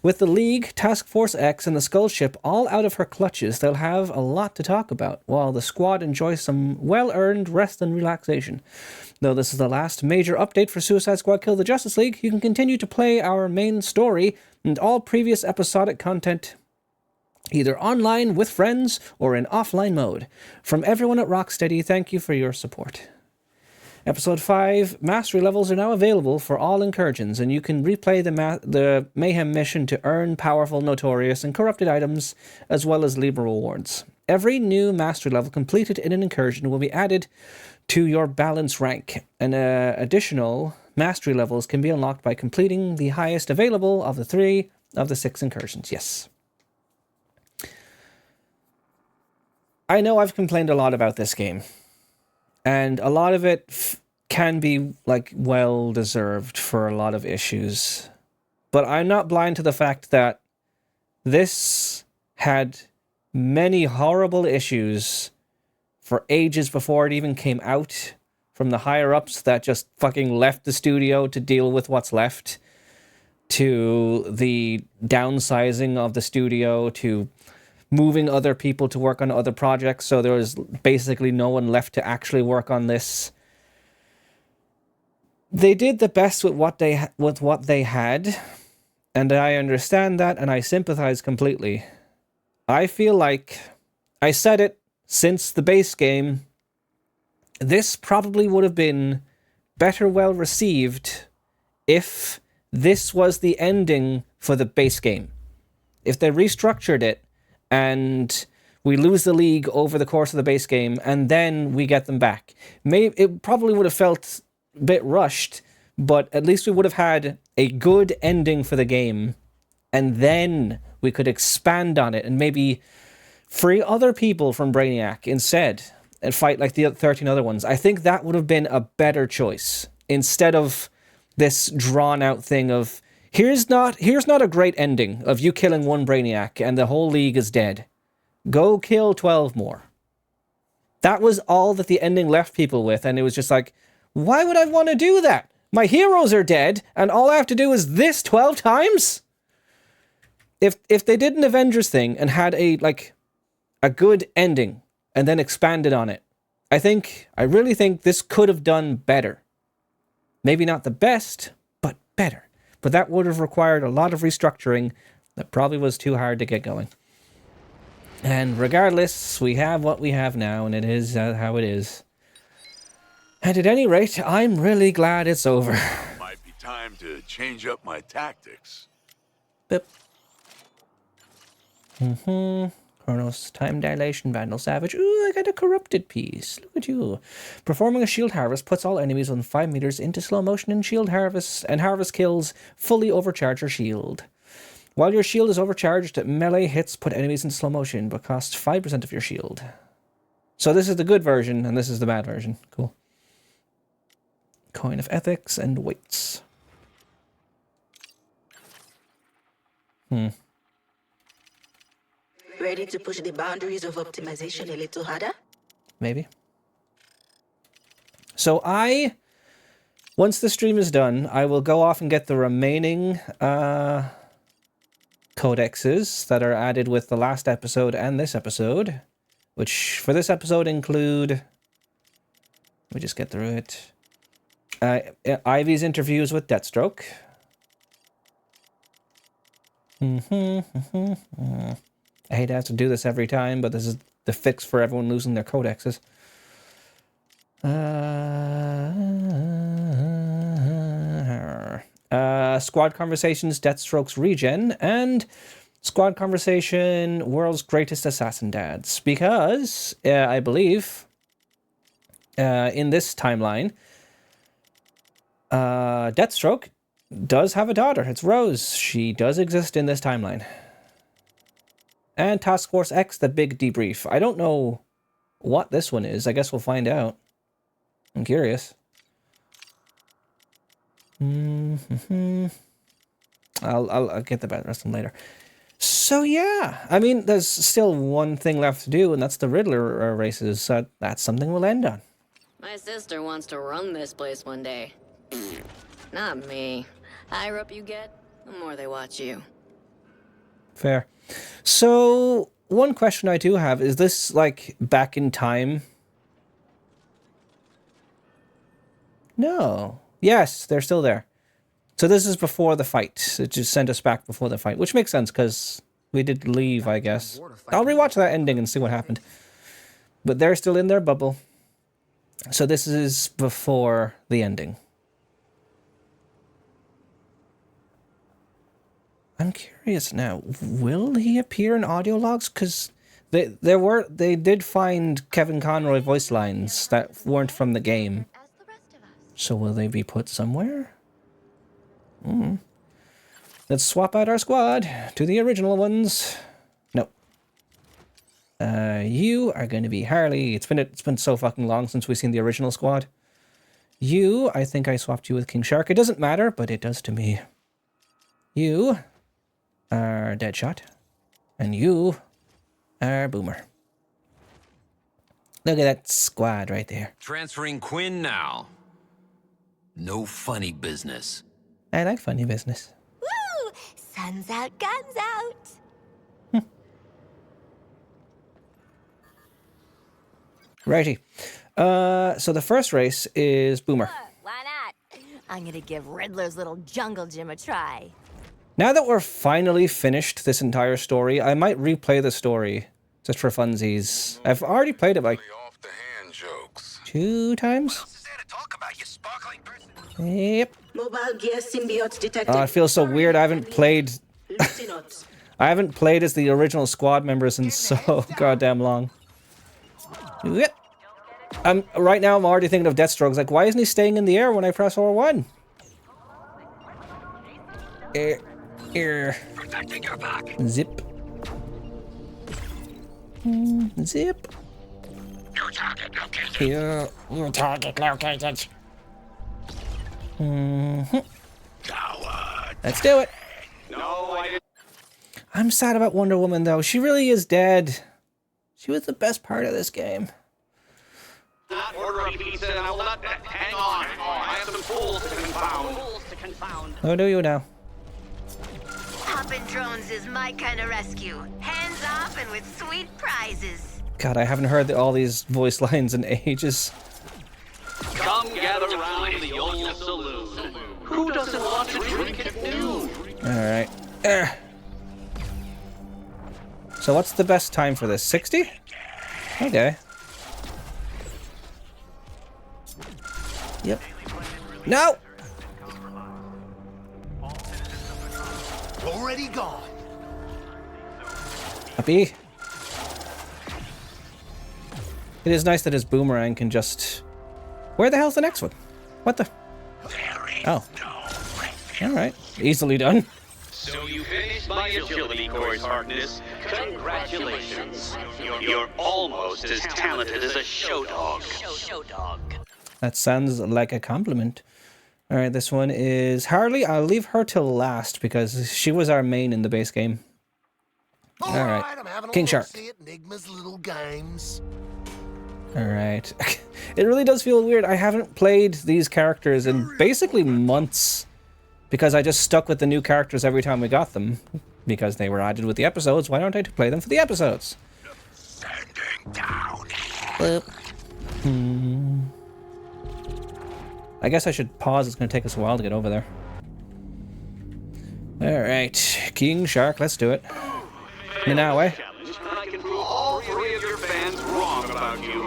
With the League, Task Force X, and the Skull Ship all out of her clutches, they'll have a lot to talk about, while the squad enjoys some well-earned rest and relaxation. Though this is the last major update for Suicide Squad Kill the Justice League, you can continue to play our main story and all previous episodic content either online with friends or in offline mode. From everyone at Rocksteady, thank you for your support. Episode 5, Mastery levels are now available for all incursions, and you can replay the Mayhem mission to earn powerful, notorious, and corrupted items, as well as Libra rewards. Every new Mastery level completed in an incursion will be added to your balance rank, and additional Mastery levels can be unlocked by completing the highest available of the 3 of the 6 incursions. Yes. I know I've complained a lot about this game, and a lot of it can be, like, well-deserved for a lot of issues. But I'm not blind to the fact that this had many horrible issues for ages before it even came out, from the higher-ups that just fucking left the studio to deal with what's left, to the downsizing of the studio, to moving other people to work on other projects, so there was basically no one left to actually work on this. They did the best with what they had, and I understand that, and I sympathize completely. I feel like, I said it since the base game, this probably would have been better well received if this was the ending for the base game. If they restructured it, and we lose the League over the course of the base game, and then we get them back. It probably would have felt a bit rushed, but at least we would have had a good ending for the game, and then we could expand on it and maybe free other people from Brainiac instead and fight like the 13 other ones. I think that would have been a better choice, instead of this drawn-out thing of, Here's not a great ending of you killing one Brainiac and the whole League is dead. Go kill 12 more. That was all that the ending left people with, and it was just like, why would I want to do that? My heroes are dead, and all I have to do is this 12 times? If they did an Avengers thing and had a good ending and then expanded on it, I really think this could have done better. Maybe not the best, but better. But that would have required a lot of restructuring that probably was too hard to get going. And regardless, we have what we have now, and it is how it is. And at any rate, I'm really glad it's over. Might be time to change up my tactics. Bip. Chronos, time dilation, Vandal Savage. Ooh, I got a corrupted piece. Look at you. Performing a shield harvest puts all enemies within 5 meters into slow motion in shield harvest, and harvest kills fully overcharge your shield. While your shield is overcharged, melee hits put enemies in slow motion, but cost 5% of your shield. So this is the good version, and this is the bad version. Cool. Coin of ethics and weights. Ready to push the boundaries of optimization a little harder? Maybe. So once the stream is done, I will go off and get the remaining codexes that are added with the last episode and this episode, which for this episode include, let me just get through it, Ivy's interviews with Deathstroke. I hate to have to do this every time, but this is the fix for everyone losing their codexes. Squad Conversations, Deathstroke's Regen, and Squad Conversation, World's Greatest Assassin Dads. Because, I believe, in this timeline, Deathstroke does have a daughter. It's Rose. She does exist in this timeline. And Task Force X, the big debrief. I don't know what this one is. I guess we'll find out. I'm curious. I'll get the rest of them later. So yeah, I mean, there's still one thing left to do, and that's the Riddler races. So that's something we'll end on. My sister wants to run this place one day. Not me. Higher up you get, the more they watch you. Fair. So, one question I do have, is this, like, back in time? No. Yes, they're still there. So this is before the fight. It just sent us back before the fight, which makes sense, because we did leave, I guess. I'll rewatch that ending and see what happened. But they're still in their bubble. So this is before the ending. I'm curious now, will he appear in audio logs? Because they did find Kevin Conroy voice lines that weren't from the game. So will they be put somewhere? Let's swap out our squad to the original ones. No. You are going to be Harley. It's been so fucking long since we've seen the original squad. You, I think I swapped you with King Shark. It doesn't matter, but it does to me. You are Deadshot, and you are Boomer. Look at that squad right there. Transferring Quinn now. No funny business. I like funny business. Woo! Sun's out, guns out. Righty. So the first race is Boomer. Why not? I'm gonna give Riddler's little jungle gym a try. Now that we're finally finished this entire story, I might replay the story just for funsies. I've already played it like 2 times. Yep. Mobile gear symbiote detected. Oh, it feels so weird. I haven't played. I haven't played as the original squad members in so goddamn long. Yep. Right now I'm already thinking of Deathstroke. Like, why isn't he staying in the air when I press R1? Protecting your back. Zip. Zip. New target located. Here. New target located. Let's do it. No, I didn't. I'm sad about Wonder Woman, though. She really is dead. She was the best part of this game. Not order a pizza, and I will not. Hang on. I have some fools to confound. Oh, do you now? Hoppin' drones is my kind of rescue. Hands off and with sweet prizes. God, I haven't heard all these voice lines in ages. Come gather around the old saloon. Who doesn't want to drink at noon? Alright. So what's the best time for this? 60? Okay. Yep. No! Already gone. Happy. It is nice that his boomerang can just... Where the hell's the next one? What the... Oh. Alright. Easily done. So you finished my agility course, Harkness. Congratulations. You're almost as talented as a show dog. That sounds like a compliment. Alright, this one is Harley. I'll leave her till last because she was our main in the base game. Alright. King Shark. Enigma's little games. Alright. It really does feel weird. I haven't played these characters in basically months because I just stuck with the new characters every time we got them. Because they were added with the episodes, why don't I play them for the episodes? Sending down. I guess I should pause. It's going to take us a while to get over there. Alright. King Shark, let's do it. Now, eh? I can prove all 3 of your fans wrong about you.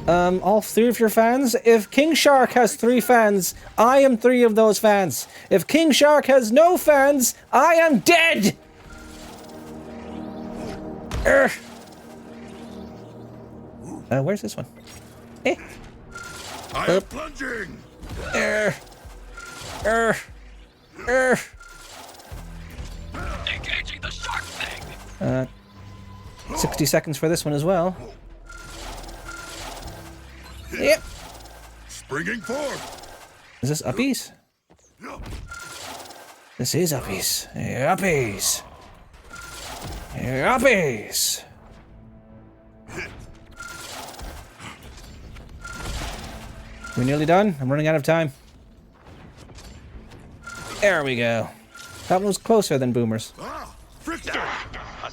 All 3 of your fans? If King Shark has 3 fans, I am 3 of those fans. If King Shark has no fans, I am dead! Where's this one? I am plunging! Engaging the shark thing! 60 seconds for this one as well. Yep. Springing forth! Is this uppies? This is uppies. Uppies! Uppies! We're nearly done. I'm running out of time. There we go. That one was closer than Boomer's.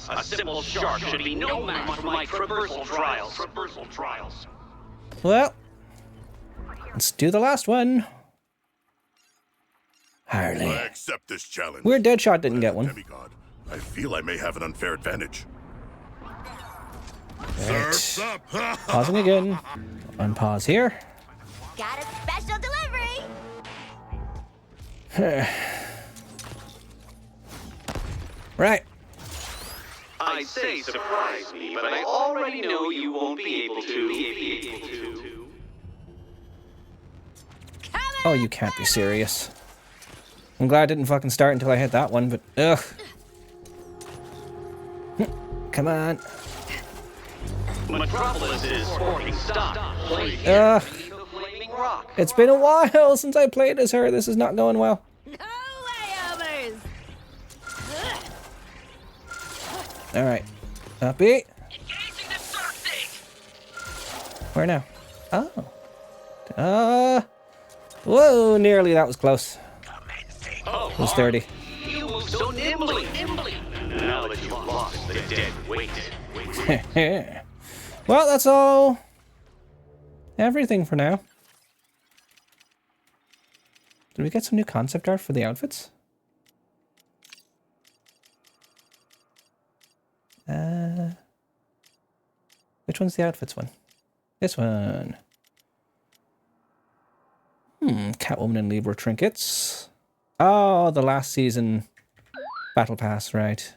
A simple shark should be no match for my traversal trials. Well, let's do the last one. Harley. I accept this challenge. Weird Deadshot didn't get one. Demigod, I feel I may have an unfair advantage. Right. Surf's up. Pausing again. Unpause here. Got a special delivery. Right. I say surprise me, but I already know you won't be able to. Oh, you can't be serious. I'm glad I didn't fucking start until I hit that one, but ugh. Come on. Metropolis is sporting stock. Ugh. It's been a while since I played as her. This is not going well. Alright. Uppy. Where now? Oh. Whoa, nearly. That was close. It was 30. You move so nimbly. Now that you've lost the dead weight. Well, that's all. Everything for now. Did we get some new concept art for the outfits? Which one's the outfits one? This one. Catwoman and Libra trinkets. Oh, the last season battle pass, right.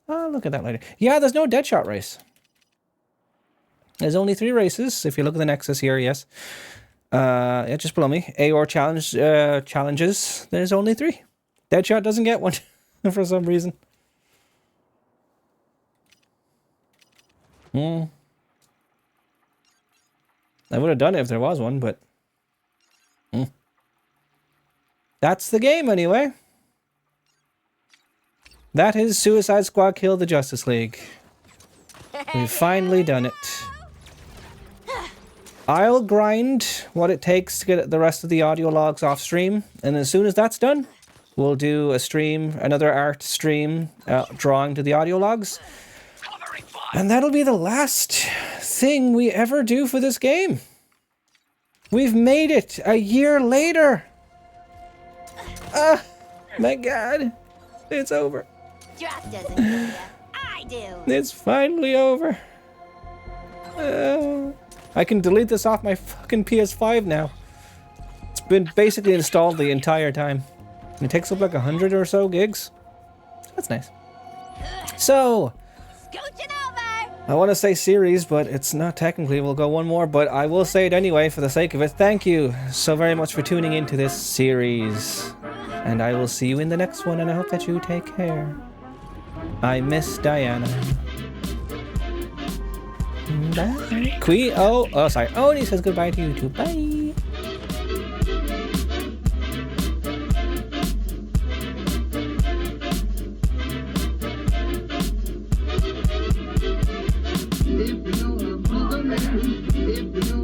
Oh, look at that later. Yeah, there's no Deadshot race. There's only 3 races, if you look at the Nexus here, yes. Yeah, just below me. AOR challenge, challenges, there's only 3. Deadshot doesn't get one, for some reason. I would have done it if there was one, but... That's the game, anyway. That is Suicide Squad Kill the Justice League. We've finally done it. I'll grind what it takes to get the rest of the audio logs off stream, and as soon as that's done, we'll do a stream, another art stream, drawing to the audio logs. And that'll be the last thing we ever do for this game. We've made it a year later. My God, it's over. Just doesn't do I do. It's finally over. I can delete this off my fucking PS5 now. It's been basically installed the entire time. And it takes up like 100 or so gigs. That's nice. So, I want to say series, but it's not technically. We'll go one more, but I will say it anyway for the sake of it. Thank you so very much for tuning into this series. And I will see you in the next one, and I hope that you take care. I miss Diana. Bye. Oh, sorry. Oni says goodbye to you too. Bye. If you know I'm